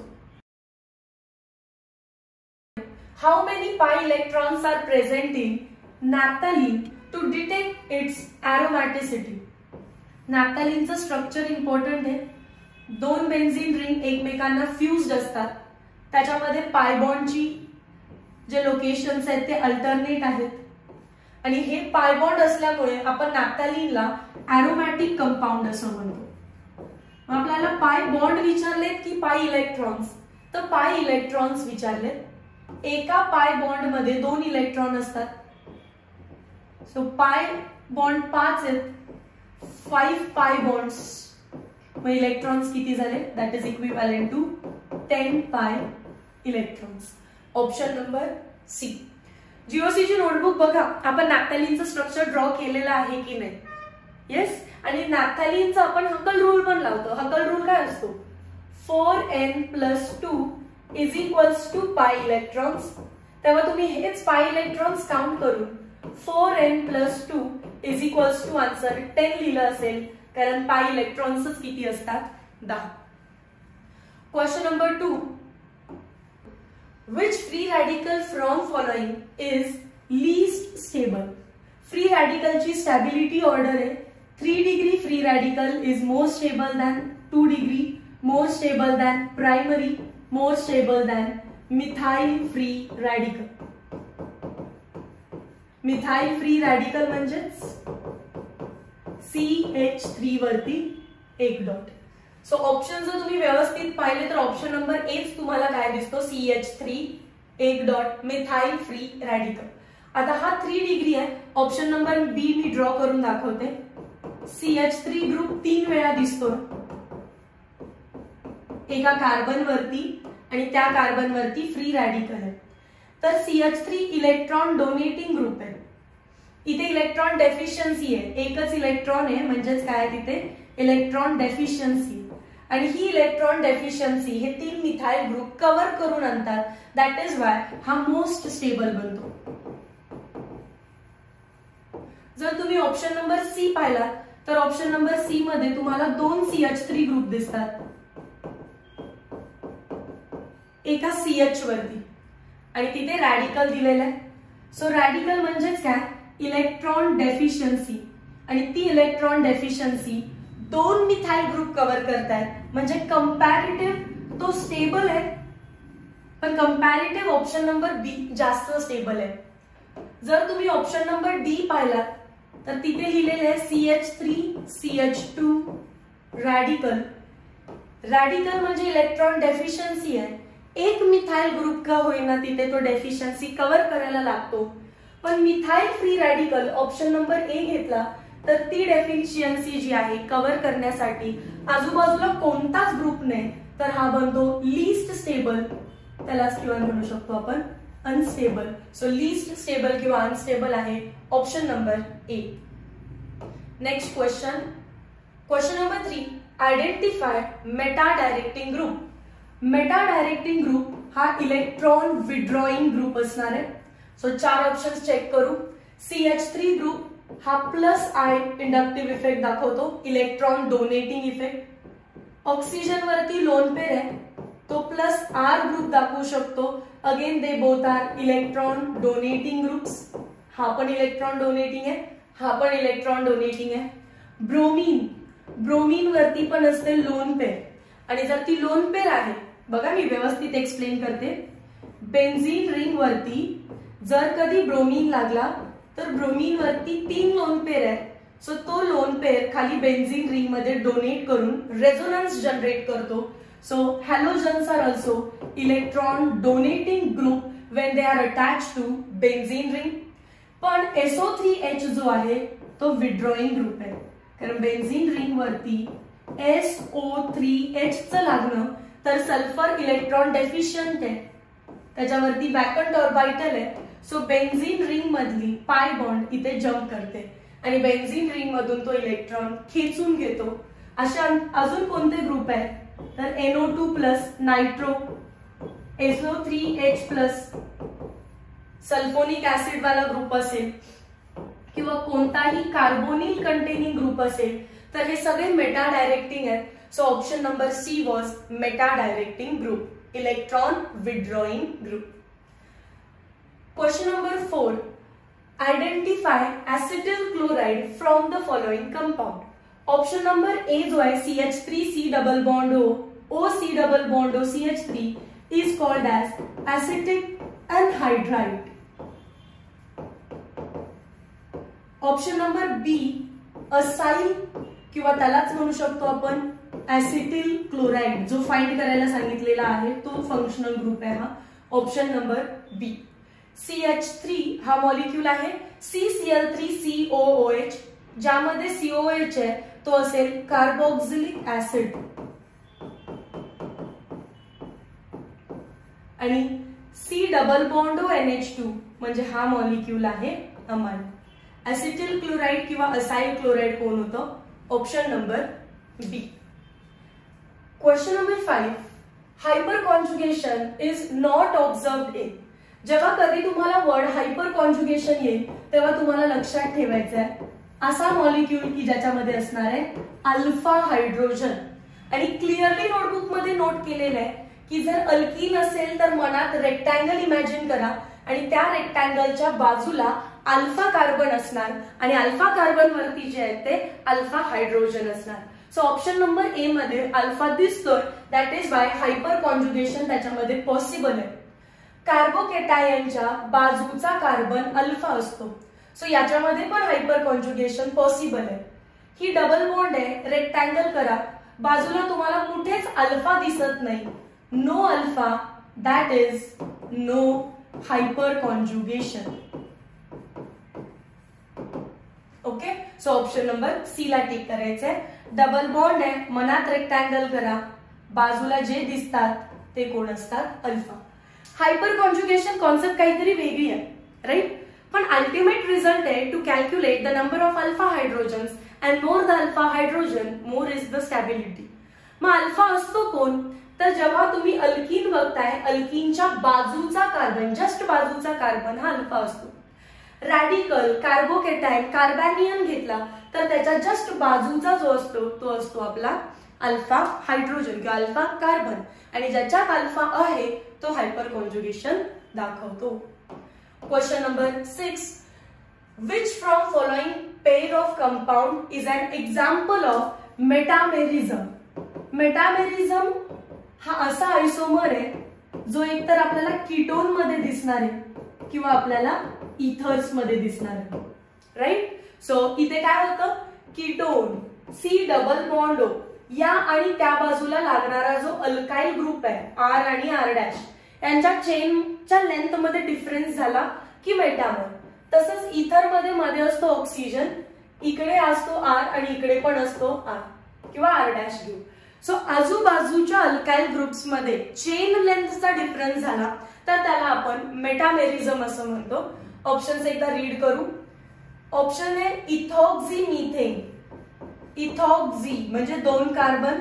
How many pi electrons are present in naphthalene to detect its aromaticity. नॅफ्थॅलिनचं स्ट्रक्चर इम्पॉर्टंट आहे. 2 बेन्झीन रिंग एकमेकांना फ्युज्ड असतात, त्याच्यामध्ये पाय बॉन्डची जे लोकेशन्स आहेत ते अल्टरनेट आहेत, आणि हे पाय बॉन्ड असल्यामुळे आपण नॅफ्थॅलिनला ॲरोमॅटिक कंपाऊंड असं म्हणतो. आपल्याला पाय बॉन्ड विचारलेत की पाय इलेक्ट्रॉन्स, तर पाय इलेक्ट्रॉन्स विचारलेत. एका पाय बॉन्ड मध्ये 2 इलेक्ट्रॉन असतात. सो पाय बॉन्ड 5 आहेत, 5 पाय बॉन्ड्स, मग इलेक्ट्रॉन्स किती झाले, that is equivalent to 10 pi electrons. Option number C. जीओसीची नोटबुक बघा, आपण नॅफ्थॅलिनचं स्ट्रक्चर ड्रॉ केलेलं आहे की नाही. येस. आणि नॅफ्थॅलिनचा आपण हकल रूल पण लावतो. हकल रूल काय असतो, 4n+2 इज इक्वल्स टू पाय इलेक्ट्रॉन्स. तेव्हा तुम्ही हेच पाय इलेक्ट्रॉन्स काउंट करून 4n+2 is equals to answer 10 लिहिलं असेल, कारण पाय इलेक्ट्रॉन्सच किती असतात, 10. Question number 2. Which free radical from following is least stable? Free radical ची stability order आहे. 3 degree free radical is more stable than 2 degree, more stable than primary, more stable than methyl free radical. Methyl free radical म्हणजेच CH3 वरती 1 dot. So option जर तुम्ही व्यवस्थित पाहिले तर option number A तुम्हाला काय दिसतो, CH3 1 dot methyl free radical. आता हा 3 डिग्री आहे. ऑप्शन नंबर B मी ड्रॉ करून दाखवते. CH3 ग्रुप 3 वेळा दिसतोय एका कार्बन वरती, आणि त्या कार्बन वरती फ्री रॅडिकल आहे. तर CH3 इलेक्ट्रॉन डोनेटिंग ग्रुप आहे. इथे इलेक्ट्रॉन डेफिशियन्सी आहे, एकच इलेक्ट्रॉन आहे, म्हणजेच काय तिथे इलेक्ट्रॉन डेफिशियन्सी. आणि ही इलेक्ट्रॉन डेफिशियन्सी हे 3 मिथाइल ग्रुप कव्हर करून आणतात. दॅट इज वाय हा मोस्ट स्टेबल बनतो. जर तुम्ही ऑप्शन नंबर C पाहिला तर ऑप्शन नंबर C मध्ये तुम्हाला 2 CH3 ग्रुप दिसतात एका CH वरती, आणि तिथे रॅडिकल दिलेलं आहे. सो रॅडिकल म्हणजेच काय, इलेक्ट्रॉन डेफिशियन्सी, आणि ती electron deficiency 2 methyl group cover करतायत, म्हणजे कंपॅरेटिव्ह तो स्टेबल आहे, पण कंपॅरेटिव्ह ऑप्शन नंबर B जास्त स्टेबल आहे. जर तुम्ही ऑप्शन नंबर D पाहिला तर तिथे लिहिलेले आहे CH3 CH2 रॅडिकल. रॅडिकल म्हणजे इलेक्ट्रॉन डेफिशियन्सी आहे. एक मिथाइल ग्रुप का होईना तिथे तो डेफिशियन्सी कव्हर करायला लागतो. पण methyl free radical option number A घेतला तर ती डेफिशियन्सी जी आहे कव्हर करण्यासाठी आजूबाजूला कोणताच ग्रुप नाही, तर हा बनतो लीस्ट स्टेबल. त्यालाच किंवा म्हणू शकतो आपण अनस्टेबल. सो लिस्ट स्टेबल किंवा अनस्टेबल आहे ऑप्शन नंबर ए. Next question number 3. Identify Meta directing group. Meta directing group हा इलेक्ट्रॉन विड्रॉइंग ग्रुप असणार आहे. सो 4 ऑप्शन्स चेक करू. CH3 ग्रुप हा प्लस आय इंडक्टिव्ह इफेक्ट दाखवतो, इलेक्ट्रॉन डोनेटिंग इफेक्ट. ऑक्सिजन वरती lone pair आहे, तो प्लस आर ग्रुप दाखवू शकतो. Again they both are electron donating groups. हा पण इलेक्ट्रॉन डोनेटिंग आहे, हा पण इलेक्ट्रॉन डोनेटिंग आहे. ब्रोमीन वरती पण असते लोन पेर, आणि जर ती लोन पेर आहे, बघा मी व्यवस्थित एक्सप्लेन करते. बेन्झीन रिंग वरती जर कधी ब्रोमीन लागला तर ब्रोमीन वरती 3 लोन पेर आहे. सो तो लोन पेर खाली बेन्झीन रिंग मध्ये डोनेट करून रेझोनन्स जनरेट करतो. So halogens are also electron donating group when they are attached to benzene ring. पण SO3H जो आहे तो withdrawing group आहे, कारण बेन्झीन रिंग वरती SO3H चं लागणं तर सल्फर इलेक्ट्रॉन डेफिशियंट आहे, त्याच्यावरती वॅकंट ऑर्बिटल आहे. सो बेन्झीन रिंग मधली पाय बॉन्ड इथे जम्प करते आणि बेन्झीन रिंग मधून तो इलेक्ट्रॉन खेचून घेतो. अशा अजून कोणते ग्रुप आहेत तर NO2 plus nitro, SO3H plus sulphonic acid वाला ग्रुप असेल किंवा कोणताही कार्बोनिल कंटेनिंग ग्रुप असेल तर हे सगळे मेटा डायरेक्टिंग आहेत. So option number C was meta directing group, electron withdrawing group. Question number 4. Identify acetyl chloride from the following compound. Option number A जो आहे CH3C double bond O C double bond O CH3 is called as acetic anhydride. Option number B acyl किंवा त्यालाच म्हणू शकतो आपण acetyl chloride, जो find करायला सांगितलेला आहे तो फंक्शनल ग्रुप आहे हा. ऑप्शन नंबर बी. CH3 हा मॉलिक्यूल आहे CCl3COOH, ज्यामध्ये COH आहे तो असेल कार्बोक्सिलिक ऍसिड, आणि C डबल बॉन्ड NH2 म्हणजे हा मॉलिक्यूल आहे अमाइन. एसिटिल क्लोराइड किंवा असाइल क्लोराइड कोण होतं? Option number B. Question number 5. Hyper conjugation is not observed in. जेव्हा कधी तुम्हाला वर्ड हायपर कॉन्जुगेशन येईल तेव्हा तुम्हाला लक्षात ठेवायचं आहे असा मॉलिक्यूल की ज्याच्यामध्ये असणार आहे अल्फा हायड्रोजन. आणि क्लिअरली नोटबुक मध्ये नोट केलेलं आहे की जर अल्कीन असेल तर मनात रेक्टँगल इमॅजिन करा आणि त्या रेक्टँगलच्या बाजूला अल्फा कार्बन असणार आणि अल्फा कार्बन वरती जे आहे ते अल्फा हायड्रोजन असणार. सो ऑप्शन नंबर ए मध्ये अल्फा दिसतोय, that is by hyper conjugation त्याच्यामध्ये पॉसिबल आहे. कार्बोकेटायनच्या बाजूचा कार्बन अल्फा असतो, सो याच्यामध्ये पण हायपर कॉन्जुगेशन पॉसिबल आहे. ही डबल बॉन्ड आहे, रेक्टँगल करा, बाजूला तुम्हाला कुठेच अल्फा दिसत नाही, no alpha, that is no hyperconjugation. Okay, so option number C ला टिक करायचंय. डबल बॉन्ड आहे, मनात रेक्टँगल करा, बाजूला जे दिसतात ते कोण असतात? अल्फा. हायपर कॉन्जुगेशन कॉन्सेप्ट काहीतरी वेगळी आहे, राईट, पण अल्टिमेट रिझल्ट आहे to calculate the number of alpha hydrogens and more the alpha hydrogen more is the stability. मग अल्फा असतो कोण? तर जेव्हा तुम्ही अल्कीन बघताय, अल्कीनच्या बाजूचा कार्बन, जस्ट बाजूचा कार्बन हा अल्फा असतो. रॅडिकल, कार्बोकेटायन, कार्बॅनियन घेतला तर त्याच्या जस्ट बाजूचा जो असतो तो असतो आपला अल्फा हायड्रोजन किंवा अल्फा कार्बन, आणि ज्याच्यात अल्फा आहे तो हायपर कॉन्जुगेशन दाखवतो. Question number 6. Which from following pair of compound is an example of metamerism. Metamerism हा असा आयसोमर आहे जो एकतर आपल्याला कीटोन मध्ये दिसणार आहे किंवा आपल्याला इथर्स मध्ये दिसणार आहे, राईट. सो इथे काय होतं? Ketone C double bond O या आणि त्या बाजूला लागणारा जो अल्काइल ग्रुप आहे R आणि R' यांच्या चेनच्या लेंथ मध्ये डिफरन्स झाला की मेटामर. तसंच इथर मध्ये असतो ऑक्सिजन, इकडे असतो R आणि इकडे पण असतो R किंवा R' घेऊ. सो आजूबाजूच्या अल्काइल ग्रुप्स मध्ये चेन लेंथचा डिफरन्स झाला तर त्याला आपण मेटामेरिझम असं म्हणतो. ऑप्शन्स एकदा रीड करू. ऑप्शन आहे इथॉक्झी मिथेन. इथॉक्झी म्हणजे 2 कार्बन,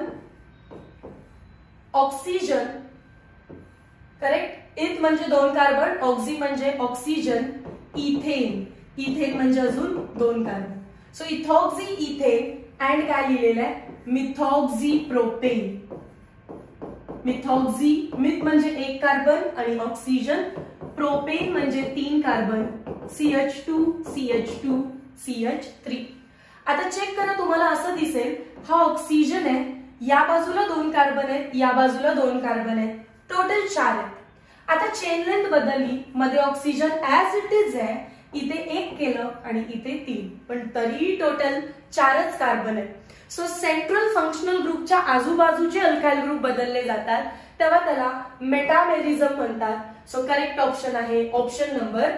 ऑक्सिजन करेक्ट. इथ म्हणजे 2 कार्बन, ऑक्सी म्हणजे ऑक्सिजन, इथेन. इथेन म्हणजे अजून 2 carbon. So ethoxy ethane and काय लिहिलेलं आहे मिथॉक्झी प्रोपेन. मिथॉक्झी मिथ म्हणजे 1 कार्बन आणि ऑक्सिजन, प्रोपेन म्हणजे 3 कार्बन, CH2 CH2 CH3. आता चेक करा, तुम्हाला असं दिसेल हा ऑक्सिजन आहे, या बाजूला 2 कार्बन आहेत, या बाजूला 2 कार्बन आहेत, टोटल 4 आहेत. आता चेन लेंथ बदलली, मध्ये ऑक्सिजन ऍज इट इज आहे, इथे 1 केलं आणि इथे 3, पण तरीही टोटल 4च कार्बन आहेत. सो सेंट्रल फंक्शनल ग्रुपच्या आजूबाजूचे अल्काइल ग्रुप बदलले जातात तेव्हा त्याला मेटामेरिझम म्हणतात. सो करेक्ट ऑप्शन आहे ऑप्शन नंबर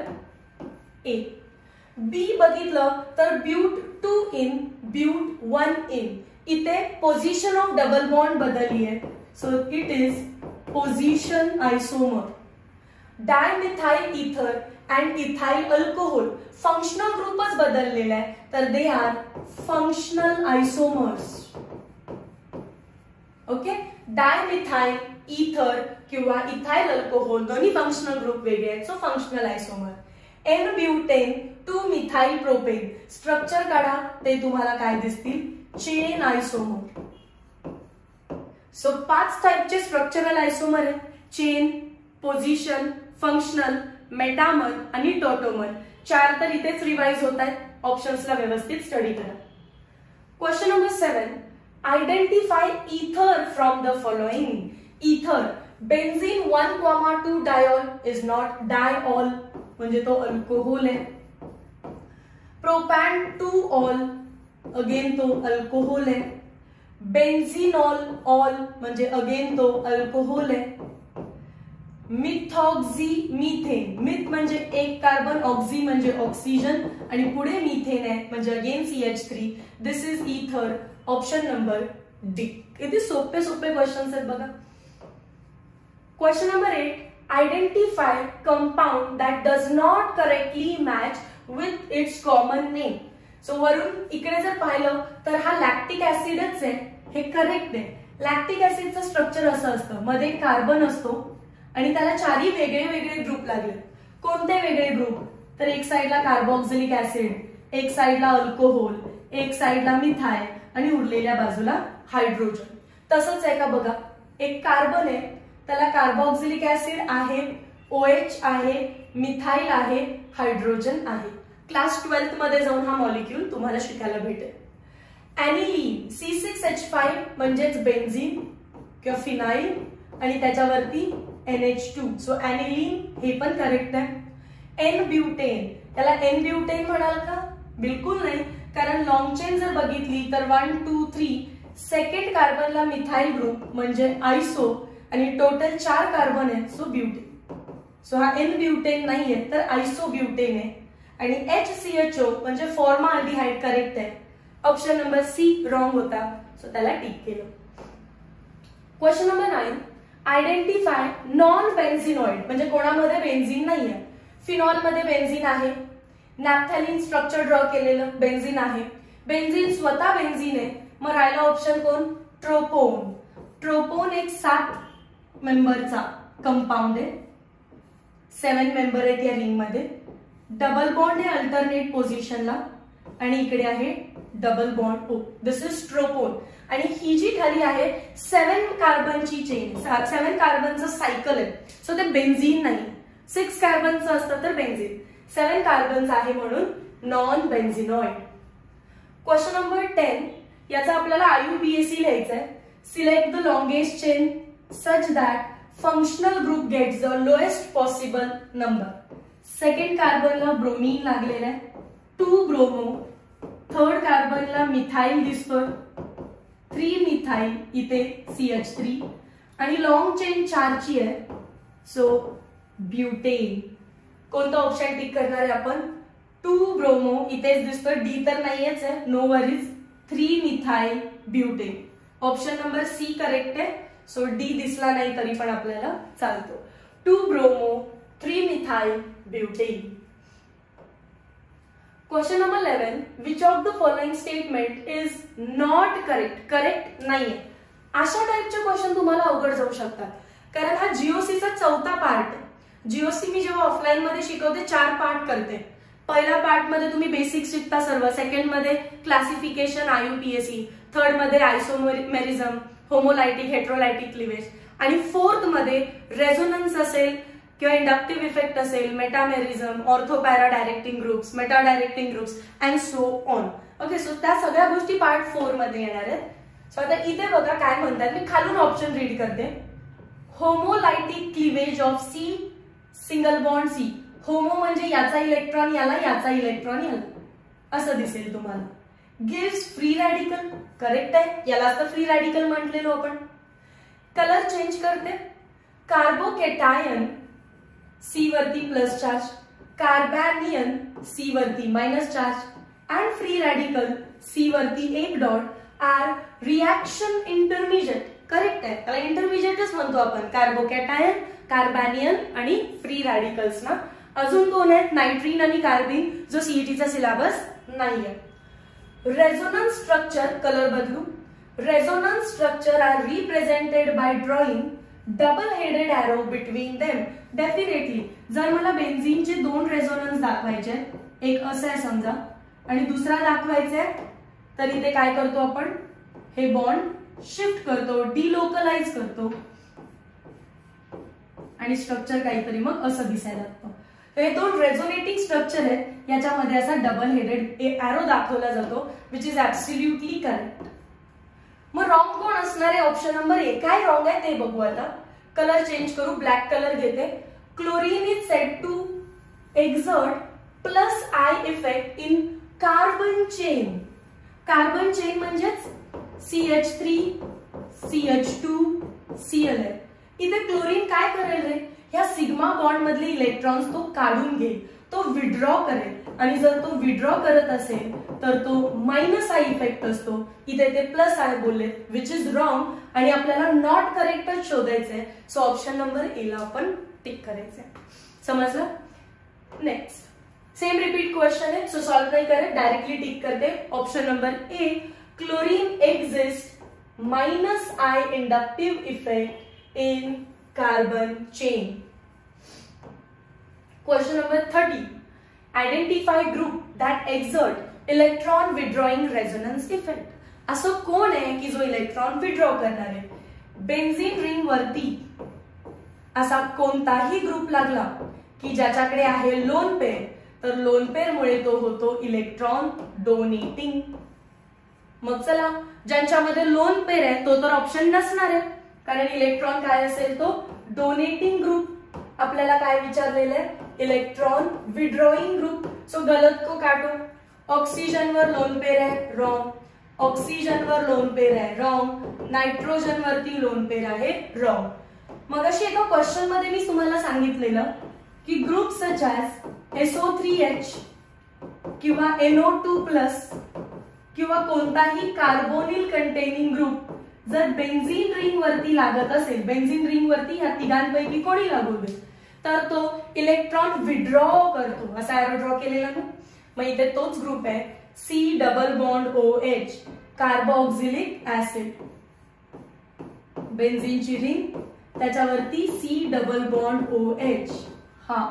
ए. बी बघितलं तर ब्यूट 2 इन, ब्यूट 1 इन. इथे पोझिशन ऑफ डबल बॉन्ड बदलली आहे. So it is position isomer. Dimethyl ether and ethyl alcohol functional ग्रुपच बदललेला आहे तर they are functional isomers. Okay. Dimethyl ether किंवा इथाइल अल्कोहोल दोन्ही फंक्शनल ग्रुप वेगळे आहेत. So functional isomer. N butane 2 methyl propane structure काढा, ते तुम्हाला काय दिसतील चेन आयसोमर. सो 5 टाइपचे स्ट्रक्चरल आयसोमर आहेत. चेन, पोझिशन, फंक्शनल, मेटामर आणि टॉटोमर. 4 तर इथेच रिवाइज होत आहेत. ऑप्शन्सला व्यवस्थित स्टडी करा. Question number 7. आयडेंटिफाय इथर फ्रॉम द फॉलोइंग. इथर बेन्झीन 1,2 डायॉल इज नॉट डायऑल म्हणजे तो अल्कोहोल आहे. प्रोपॅन 2 ऑल अगेन तो अल्कोहोल आहे. बेन्झिनॉल ऑल म्हणजे अगेन तो अल्कोहोल आहे. Methoxy methane. मिथ म्हणजे 1 कार्बन, ऑक्झी म्हणजे ऑक्सिजन आणि पुढे मिथेन आहे म्हणजे अगेन CH3. दिस इज इथर. Option number D. किती सोपे सोपे क्वेश्चन्स आहेत बघा. Question number 8. Identify compound that does not correctly match with its common name. So वरून इकडे जर पाहिलं तर हा लॅक्टिक ऍसिडच आहे, हे करेक्ट आहे. लॅक्टिक ऍसिडचं स्ट्रक्चर असं असतं, मध्ये कार्बन असतो आणि त्याला 4 वेगळे वेगळे ग्रुप लागले. कोणते वेगळे ग्रुप तर एक साइडला कार्बोक्सिलिक ऍसिड, एक साइडला अल्कोहोल, एक साइडला मिथाइल आणि उरलेल्या बाजूला हायड्रोजन. तसंच आहे का बघा. एक कार्बन आहे, त्याला कार्बोक्सिलिक ऍसिड आहे, OH आहे, मिथाइल आहे, हायड्रोजन आहे. क्लास 12th मध्ये जाऊन हा मॉलिक्यूल तुम्हाला शिकायला भेटेल. एनिलीन C6H5 म्हणजेच बेन्झीन किंवा फिनाइल आणि त्याच्यावरती NH2. सो एनिलीन हे पण करेक्ट आहे. एन ब्युटेन, त्याला एन ब्युटेन म्हणाल का? बिलकुल नाही, कारण लॉंग चेन जर बघितली तर 1 2 3 सेकंड कार्बनला मिथाइल ग्रुप म्हणजे आयसो आणि टोटल 4 कार्बन आहेत. So butane. सो हा एन ब्युटेन नाहीये तर आयसो ब्युटेन आहे. आणि HCHO म्हणजे फॉर्माल्डिहाइड करेक्ट आहे. ऑप्शन नंबर सी रॉंग होता. सो त्याला टिक केलं. Question number 9. आयडेंटिफाय नॉन बेन्झिनॉइड म्हणजे कोणामध्ये बेन्झीन नाहीये. फिनॉल मध्ये बेन्झीन आहे. नॅफ्थॅलिन स्ट्रक्चर ड्रॉ केलेलं बेन्झीन आहे. बेन्झीन स्वतः बेन्झीन आहे. मग राहिला ऑप्शन कोण ट्रोपोन. ट्रोपोन एक 7 मेंबरचा कंपाऊंड आहे. 7 मेंबर आहेत या रिंग मध्ये. डबल बॉन्ड आहे अल्टरनेट पोझिशनला आणि इकडे आहे double bond O. This is tropone. आणि ही जी खाली आहे 7 कार्बनची चेन, 7 कार्बनचं सायकल आहे. सो ते बेन्झीन नाही. 6 कार्बनचं असतं तर बेन्झीन. 7 कार्बनचं आहे म्हणून नॉन बेन्झिनॉइड. Question number 10. याचा आपल्याला IUPAC लिहायचं आहे. Select the longest chain such that functional group gets the lowest possible number. Second कार्बनला ब्रोमीन लागलेला आहे, 2 ब्रोमो. थर्ड कार्बनला मिथाइल दिसतोय, 3 मिथाइल, इथे CH3 आणि लॉंग चेन 4 ची आहे. So butane. कोणता ऑप्शन टिक करणार आहे आपण? 2 ब्रोमो इथेच दिसतोय, डी तर नाहीयेच आहे, no worries. 3 methyl butane. Option number C correct आहे. सो डी दिसला नाही तरी पण आपल्याला चालतो. 2 bromo 3 methyl butane. Question number 11. Which of the following statement is not correct. Correct नाहीये. अशा टाइपचे क्वेश्चन तुम्हाला अवघड जाऊ शकतात, कारण हा जीओसीचा 4था पार्ट. जीओसी मी जेव्हा ऑफलाईन मध्ये शिकवते 4 पार्ट करते. पहिल्या पार्ट मध्ये तुम्ही बेसिक शिकता सर्व, सेकंड मध्ये क्लासिफिकेशन आययूपीएसी, थर्ड मध्ये आयसोमेरिझम, होमोलायटिक हेट्रोलायटिक क्लिवेज, आणि फोर्थ मध्ये रेझोनन्स असेल किंवा इंडक्टिव्ह इफेक्ट असेल, metamerism, ortho para directing groups, meta directing groups and so on. Okay, so त्या सगळ्या गोष्टी पार्ट 4 मध्ये येणार आहेत. सो आता इथे बघा काय म्हणतात, मी खालून ऑप्शन रीड करते. Homolytic cleavage of C single bond C. Homo म्हणजे याचा इलेक्ट्रॉन याला, याचा इलेक्ट्रॉन याला, असं दिसेल तुम्हाला. Gives free radical. करेक्ट आहे, याला तर फ्री रॅडिकल म्हटलेलो आपण. कलर चेंज करते. कार्बोकेटायन सी वरती प्लस चार्ज, कार्बॅनियन सी वरती minus charge, and free radical C वरती एक dot are reaction intermediate. Correct आहे, त्याला इंटरमिजिएटच म्हणतो आपण. कार्बोकॅटायन, कार्बॅनियन आणि फ्री रॅडिकल्स ना. अजून 2 आहेत, नायट्रीन आणि कार्बिन, जो सीईटीचा सिलेबस नाहीये. रेझोनन्स स्ट्रक्चर, कलर बदलू. Resonance structure are represented by drawing double headed arrow between them. Definitely जर मला बेन्झीनचे 2 रेझोनन्स दाखवायचे, एक असं आहे समजा आणि दुसरा दाखवायचा आहे, तर इथे काय करतो आपण, हे बॉन्ड शिफ्ट करतो, डिलोकलाइज करतो आणि स्ट्रक्चर काहीतरी मग असं दिसायला लागतं. हे 2 रेझोनेटिंग स्ट्रक्चर आहेत, याच्यामध्ये असा डबल हेडेड एरो दाखवला जातो, विच इज ऍब्सोल्युटली करेक्ट. मग रॉंग कोण असणार आहे? Option number A. काय रॉंग आहे ते बघू आता. कलर चेंज करू, ब्लॅक कलर घेते. Chlorine is said to exert plus I effect in carbon chain. Carbon chain म्हणजेच CH3 CH2 Cl. इथे क्लोरीन काय करेल रे, ह्या सिग्मा बॉन्ड मधले इलेक्ट्रॉन्स तो काढून घेईल, तो विड्रॉ करेल, आणि जर तो विड्रॉ करत असेल तर तो मायनस आय इफेक्ट असतो. इथे ते प्लस आय बोलले, विच इज रॉंग, आणि आपल्याला नॉट करेक्टच शोधायचंय. सो ऑप्शन नंबर ए ला आपण टिक करायचंय. समजलं? नेक्स्ट सेम रिपीट क्वेश्चन आहे, सो सॉल्व नाही करत, डायरेक्टली टिक करते. Option number A. Chlorine exist minus I inductive effect in carbon chain. Question number 30. Identify group that exert electron withdrawing resonance effect. असं कोण आहे की जो इलेक्ट्रॉन विड्रॉ करणार आहे? बेन्झीन रिंग वरती असा कोणताही ग्रुप लागला की ज्याच्याकडे आहे लोन पेअर, तर लोन पेअर मुळे तो होतो इलेक्ट्रॉन डोनेटिंग. मग चला, ज्यांच्यामध्ये लोन पेअर आहे तो तर ऑप्शन नसणार आहे, कारण इलेक्ट्रॉन काय असेल, तो डोनेटिंग ग्रुप. आपल्याला काय विचारलेलं आहे? Electron withdrawing group. सो गलत को काटो. ऑक्सिजन वर लोन पेअर आहे, रॉंग. ऑक्सिजन वर लोन पेअर आहे, रॉंग. नायट्रोजन वरती लोन पेअर आहे, रॉंग. मग अशी एका क्वेश्चन मध्ये मी तुम्हाला सांगितलेलं की ग्रुप सच ॲज SO3H किंवा NO2+ किंवा कोणताही कार्बोनिल कंटेनिंग ग्रुप जर बेन्झीन रिंग वरती लागत असेल, बेन्झीन रिंग वरती ह्या तिघांपैकी कोणी लागू दे, तर तो इलेक्ट्रॉन विड्रॉ करतो. असा एरो ड्रॉ केलेला ना. मग इथे तोच ग्रुप आहे, C double bond OH, carboxylic acid. बेन्झीनची रिंग, त्याच्यावरती C डबल बॉन्ड OH, हा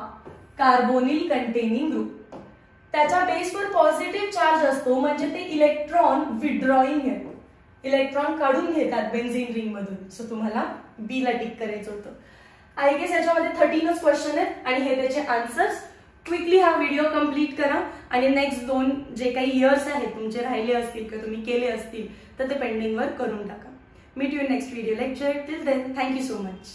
कार्बोनिल कंटेनिंग ग्रुप. त्याच्या बेसवर पॉझिटिव्ह चार्ज असतो, म्हणजे ते इलेक्ट्रॉन विड्रॉइंग आहे, इलेक्ट्रॉन काढून घेतात बेन्झीन रिंग मधून. सो तुम्हाला बी ला टिक करायचं होतं. आय गेस याच्यामध्ये 13च क्वेश्चन आहेत आणि हे त्याचे आन्सर्स. क्विकली हा व्हिडिओ कम्प्लीट करा आणि नेक्स्ट 2 जे काही इयर्स आहेत तुमचे राहिले असतील किंवा तुम्ही केले असतील तर ते पेंडिंग वर करून टाका. Meet you next video lecture. Till then, thank you so much.